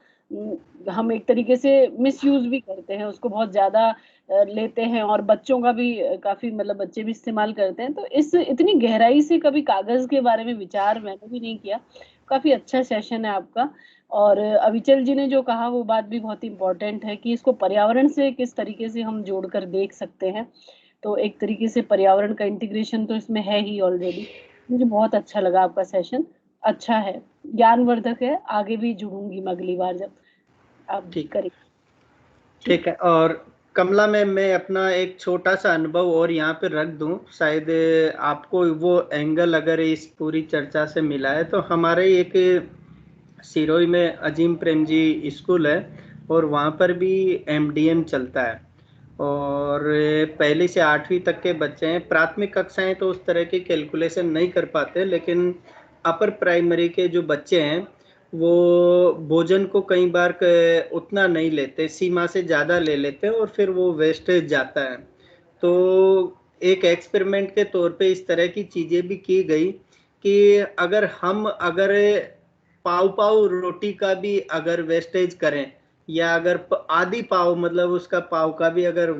हम एक तरीके से मिसयूज भी करते हैं, उसको बहुत ज्यादा लेते हैं और बच्चों का भी काफी मतलब बच्चे भी इस्तेमाल करते हैं। तो इस इतनी गहराई से कभी कागज के बारे में विचार मैंने भी नहीं किया। काफी अच्छा सेशन है आपका। और अविचल जी ने जो कहा वो बात भी बहुत इंपॉर्टेंट है कि इसको पर्यावरण से किस तरीके से हम जोड़कर देख सकते हैं। तो एक तरीके से पर्यावरण का इंटीग्रेशन तो इसमें है ही ऑलरेडी। मुझे बहुत अच्छा लगा आपका सेशन, अच्छा है, ज्ञानवर्धक है। आगे भी जुड़ूंगी मैं अगली बार जब आप करें। ठीक है, और कमला में मैं अपना एक छोटा सा अनुभव और यहाँ पे रख दूं, शायद आपको वो एंगल अगर इस पूरी चर्चा से मिला है। तो हमारे एक सिरोही में अजीम प्रेम जी स्कूल है और वहाँ पर भी एमडीएम चलता है और पहली से 8वीं तक के बच्चे हैं। प्राथमिक कक्षाएं तो उस तरह की कैलकुलेशन नहीं कर पाते, लेकिन अपर प्राइमरी के जो बच्चे हैं वो भोजन को कई बार उतना नहीं लेते, सीमा से ज़्यादा ले लेते हैं और फिर वो वेस्टेज जाता है। तो एक एक्सपेरिमेंट के तौर पे इस तरह की चीज़ें भी की गई कि अगर पाव रोटी का भी अगर वेस्टेज करें, या अगर आधी पाव मतलब उसका पाव का भी अगर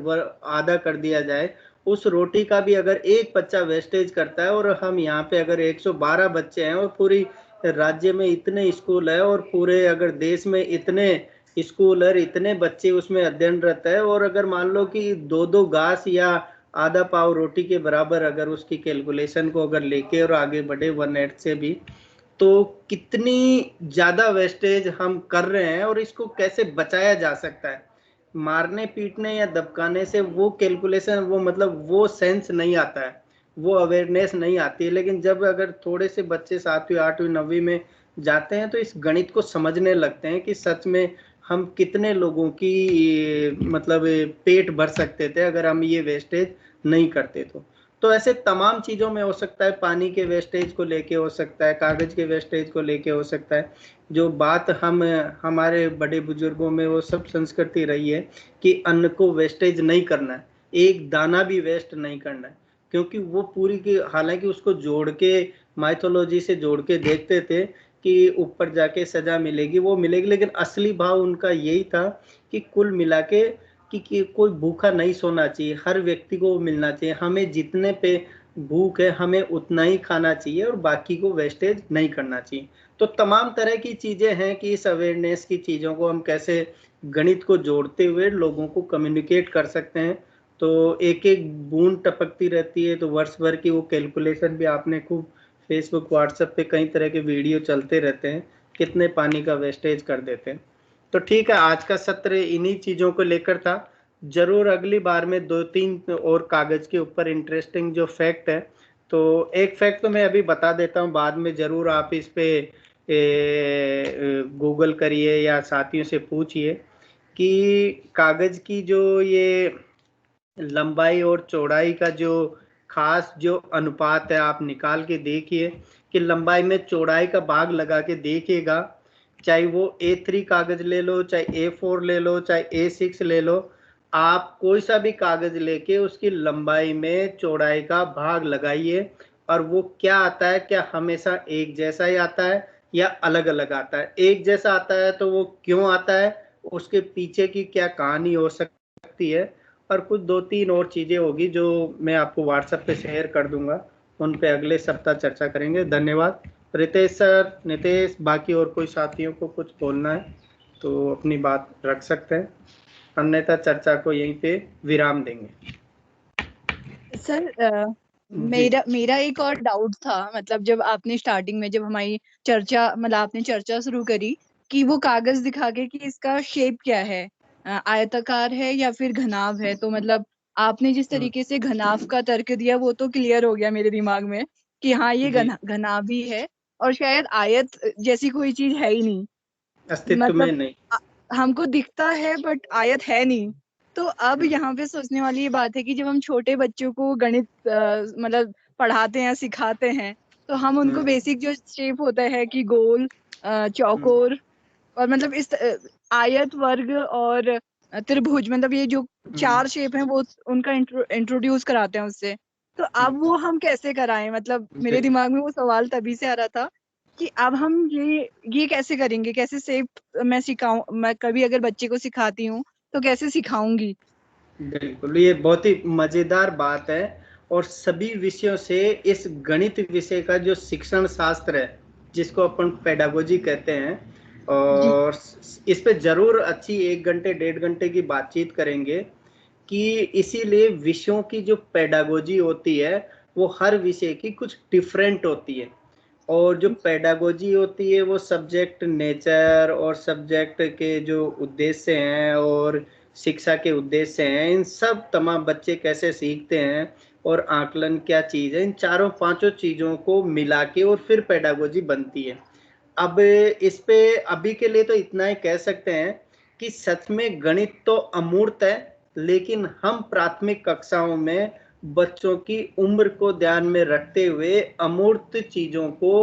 आधा कर दिया जाए उस रोटी का भी अगर एक बच्चा वेस्टेज करता है, और हम यहाँ पे अगर 112 बच्चे हैं और पूरी राज्य में इतने स्कूल है और पूरे अगर देश में इतने स्कूल और इतने बच्चे उसमें अध्ययनरत है, और अगर मान लो कि 2-2 घास या आधा पाव रोटी के बराबर अगर उसकी कैलकुलेशन को अगर लेके और आगे बढ़े 1/8 से भी, तो कितनी ज्यादा वेस्टेज हम कर रहे हैं और इसको कैसे बचाया जा सकता है। मारने पीटने या दबकाने से वो कैलकुलेशन, वो मतलब वो सेंस नहीं आता है, वो अवेयरनेस नहीं आती है। लेकिन जब अगर थोड़े से बच्चे 7वीं 8वीं 9वीं में जाते हैं तो इस गणित को समझने लगते हैं कि सच में हम कितने लोगों की मतलब पेट भर सकते थे अगर हम ये वेस्टेज नहीं करते तो ऐसे तमाम चीजों में हो सकता है। पानी के वेस्टेज को लेके हो सकता है, कागज के वेस्टेज को लेके हो सकता है। जो बात हम हमारे बड़े बुजुर्गों में वो सब संस्कृति रही है कि अन्न को वेस्टेज नहीं करना है, एक दाना भी वेस्ट नहीं करना है, क्योंकि वो पूरी की, हालांकि उसको जोड़ के माइथोलॉजी से जोड़ के देखते थे कि ऊपर जाके सजा मिलेगी, वो मिलेगी, लेकिन असली भाव उनका यही था कि कुल मिला के कि कोई भूखा नहीं सोना चाहिए, हर व्यक्ति को मिलना चाहिए, हमें जितने पे भूख है हमें उतना ही खाना चाहिए और बाकी को वेस्टेज नहीं करना चाहिए। तो तमाम तरह की चीजें हैं कि इस अवेयरनेस की चीजों को हम कैसे गणित को जोड़ते हुए लोगों को कम्युनिकेट कर सकते हैं। तो एक एक बूंद टपकती रहती है, तो वर्ष भर की वो कैलकुलेशन भी आपने खूब फेसबुक व्हाट्सएप पे कई तरह के वीडियो चलते रहते हैं, कितने पानी का वेस्टेज कर देते हैं। तो ठीक है, आज का सत्र इन्हीं चीजों को लेकर था। जरूर अगली बार में 2-3 और कागज के ऊपर इंटरेस्टिंग जो फैक्ट है, तो एक फैक्ट तो मैं अभी बता देता हूँ, बाद में जरूर आप इस पे गूगल करिए या साथियों से पूछिए कि कागज की जो ये लंबाई और चौड़ाई का जो खास जो अनुपात है, आप निकाल के देखिए कि लंबाई में चौड़ाई का भाग लगा के देखिएगा, चाहे वो A3 कागज ले लो, चाहे A4 ले लो, चाहे A6 ले लो, आप कोई सा भी कागज लेके उसकी लंबाई में चौड़ाई का भाग लगाइए और वो क्या आता है, क्या हमेशा एक जैसा ही आता है या अलग अलग आता है। एक जैसा आता है तो वो क्यों आता है, उसके पीछे की क्या कहानी हो सकती है, और कुछ 2-3 और चीजें होगी जो मैं आपको व्हाट्सएप पे शेयर कर दूंगा, उन पे अगले सप्ताह चर्चा करेंगे। धन्यवाद। रितेश सर, नितेश, बाकी और कोई साथियों को कुछ बोलना है तो अपनी बात रख सकते हैं, अन्यथा चर्चा को यहीं पे विराम देंगे। सर मेरा एक और डाउट था, मतलब जब आपने स्टार्टिंग में जब हमारी चर्चा, मतलब आपने चर्चा शुरू करी कि वो कागज दिखा के कि इसका शेप क्या है, आयताकार है या फिर घनाभ है, तो मतलब आपने जिस तरीके से घनाभ का तर्क दिया वो तो क्लियर हो गया मेरे दिमाग में कि हाँ ये घनाभ ही है, और शायद आयत जैसी कोई चीज है ही नहीं, अस्तित्व में नहीं, हमको दिखता है बट आयत है नहीं। तो अब यहाँ पे सोचने वाली ये बात है कि जब हम छोटे बच्चों को गणित मतलब पढ़ाते हैं, सिखाते हैं, तो हम उनको बेसिक जो शेप होता है कि गोल, चौकोर, और मतलब इस आयत, वर्ग और त्रिभुज, मतलब ये जो 4 शेप हैं वो उनका इंट्रोड्यूस कराते हैं उससे। तो अब वो हम कैसे कराएं, मतलब मेरे दिमाग में वो सवाल तभी से आ रहा था कि अब हम ये कैसे करेंगे, कैसे शेप मैं सिखाऊं, मैं कभी अगर बच्चे को सिखाती हूँ तो कैसे सिखाऊंगी। बिल्कुल, ये बहुत ही मजेदार बात है, और सभी विषयों से इस गणित विषय का जो शिक्षण शास्त्र है जिसको अपन पेडागोजी कहते हैं, और इस पे जरूर अच्छी 1 घंटे 1.5 घंटे की बातचीत करेंगे कि इसीलिए विषयों की जो पेडागोजी होती है वो हर विषय की कुछ डिफरेंट होती है, और जो पेडागोजी होती है वो सब्जेक्ट नेचर और सब्जेक्ट के जो उद्देश्य हैं और शिक्षा के उद्देश्य हैं, इन सब तमाम बच्चे कैसे सीखते हैं और आकलन क्या चीज़ है, इन 4-5 चीज़ों को मिला के और फिर पेडागोजी बनती है। अब इस पे अभी के लिए तो इतना ही कह सकते हैं कि सच में गणित तो अमूर्त है, लेकिन हम प्राथमिक कक्षाओं में बच्चों की उम्र को ध्यान में रखते हुए अमूर्त चीजों को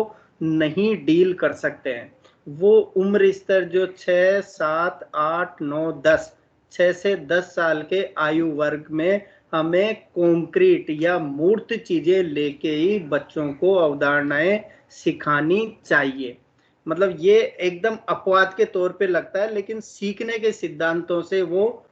नहीं डील कर सकते हैं। वो उम्र स्तर जो 6, 7, 8, 9, 10, 6 से 10 साल के आयु वर्ग में हमें कॉन्क्रीट या मूर्त चीजें लेके ही बच्चों को अवधारणाएं सिखानी चाहिए। मतलब ये एकदम अपवाद के तौर पे लगता है, लेकिन सीखने के सिद्धांतों से वो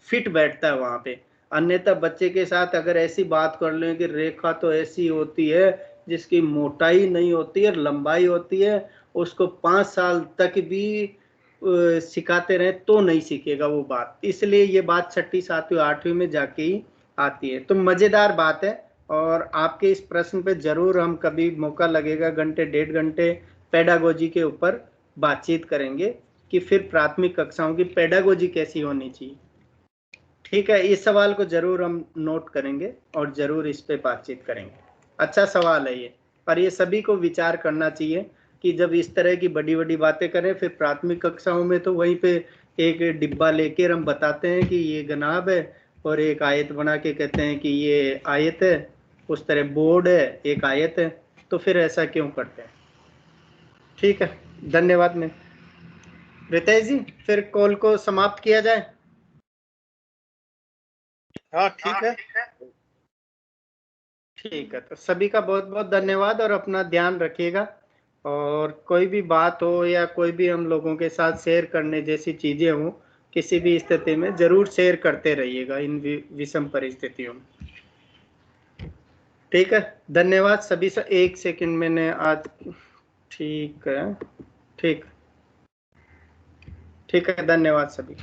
फिट बैठता है वहां पे। अन्यथा बच्चे के साथ अगर ऐसी बात कर लें कि रेखा तो ऐसी होती है जिसकी मोटाई नहीं होती है, लंबाई होती है, उसको 5 साल तक भी सिखाते रहे तो नहीं सीखेगा वो बात। इसलिए ये बात 6ठी 7वीं 8वीं में जाके ही आती है। तो मजेदार बात है, और आपके इस प्रश्न पे जरूर हम कभी मौका लगेगा घंटे 1.5 घंटे पेडागोजी के ऊपर बातचीत करेंगे कि फिर प्राथमिक कक्षाओं की पेडागोजी कैसी होनी चाहिए। ठीक है, इस सवाल को जरूर हम नोट करेंगे और जरूर इस पे बातचीत करेंगे। अच्छा सवाल है ये, पर ये सभी को विचार करना चाहिए कि जब इस तरह की बड़ी बड़ी बातें करें फिर प्राथमिक कक्षाओं में तो वहीं पे एक डिब्बा लेकर हम बताते हैं कि ये गनाब है और एक आयत बना के कहते हैं कि ये आयत है, उस तरह बोर्ड है एक आयत है, तो फिर ऐसा क्यों करते हैं। ठीक है, धन्यवाद। मैं रितेश जी फिर कॉल को समाप्त किया जाए। हाँ ठीक है, ठीक है, तो सभी का बहुत बहुत धन्यवाद और अपना ध्यान रखिएगा। और कोई भी बात हो या कोई भी हम लोगों के साथ शेयर करने जैसी चीजें हो, किसी भी स्थिति में जरूर शेयर करते रहिएगा इन विषम परिस्थितियों में। ठीक है, धन्यवाद सभी से। 1 सेकंड मैंने आज, ठीक है, ठीक है, धन्यवाद सभी।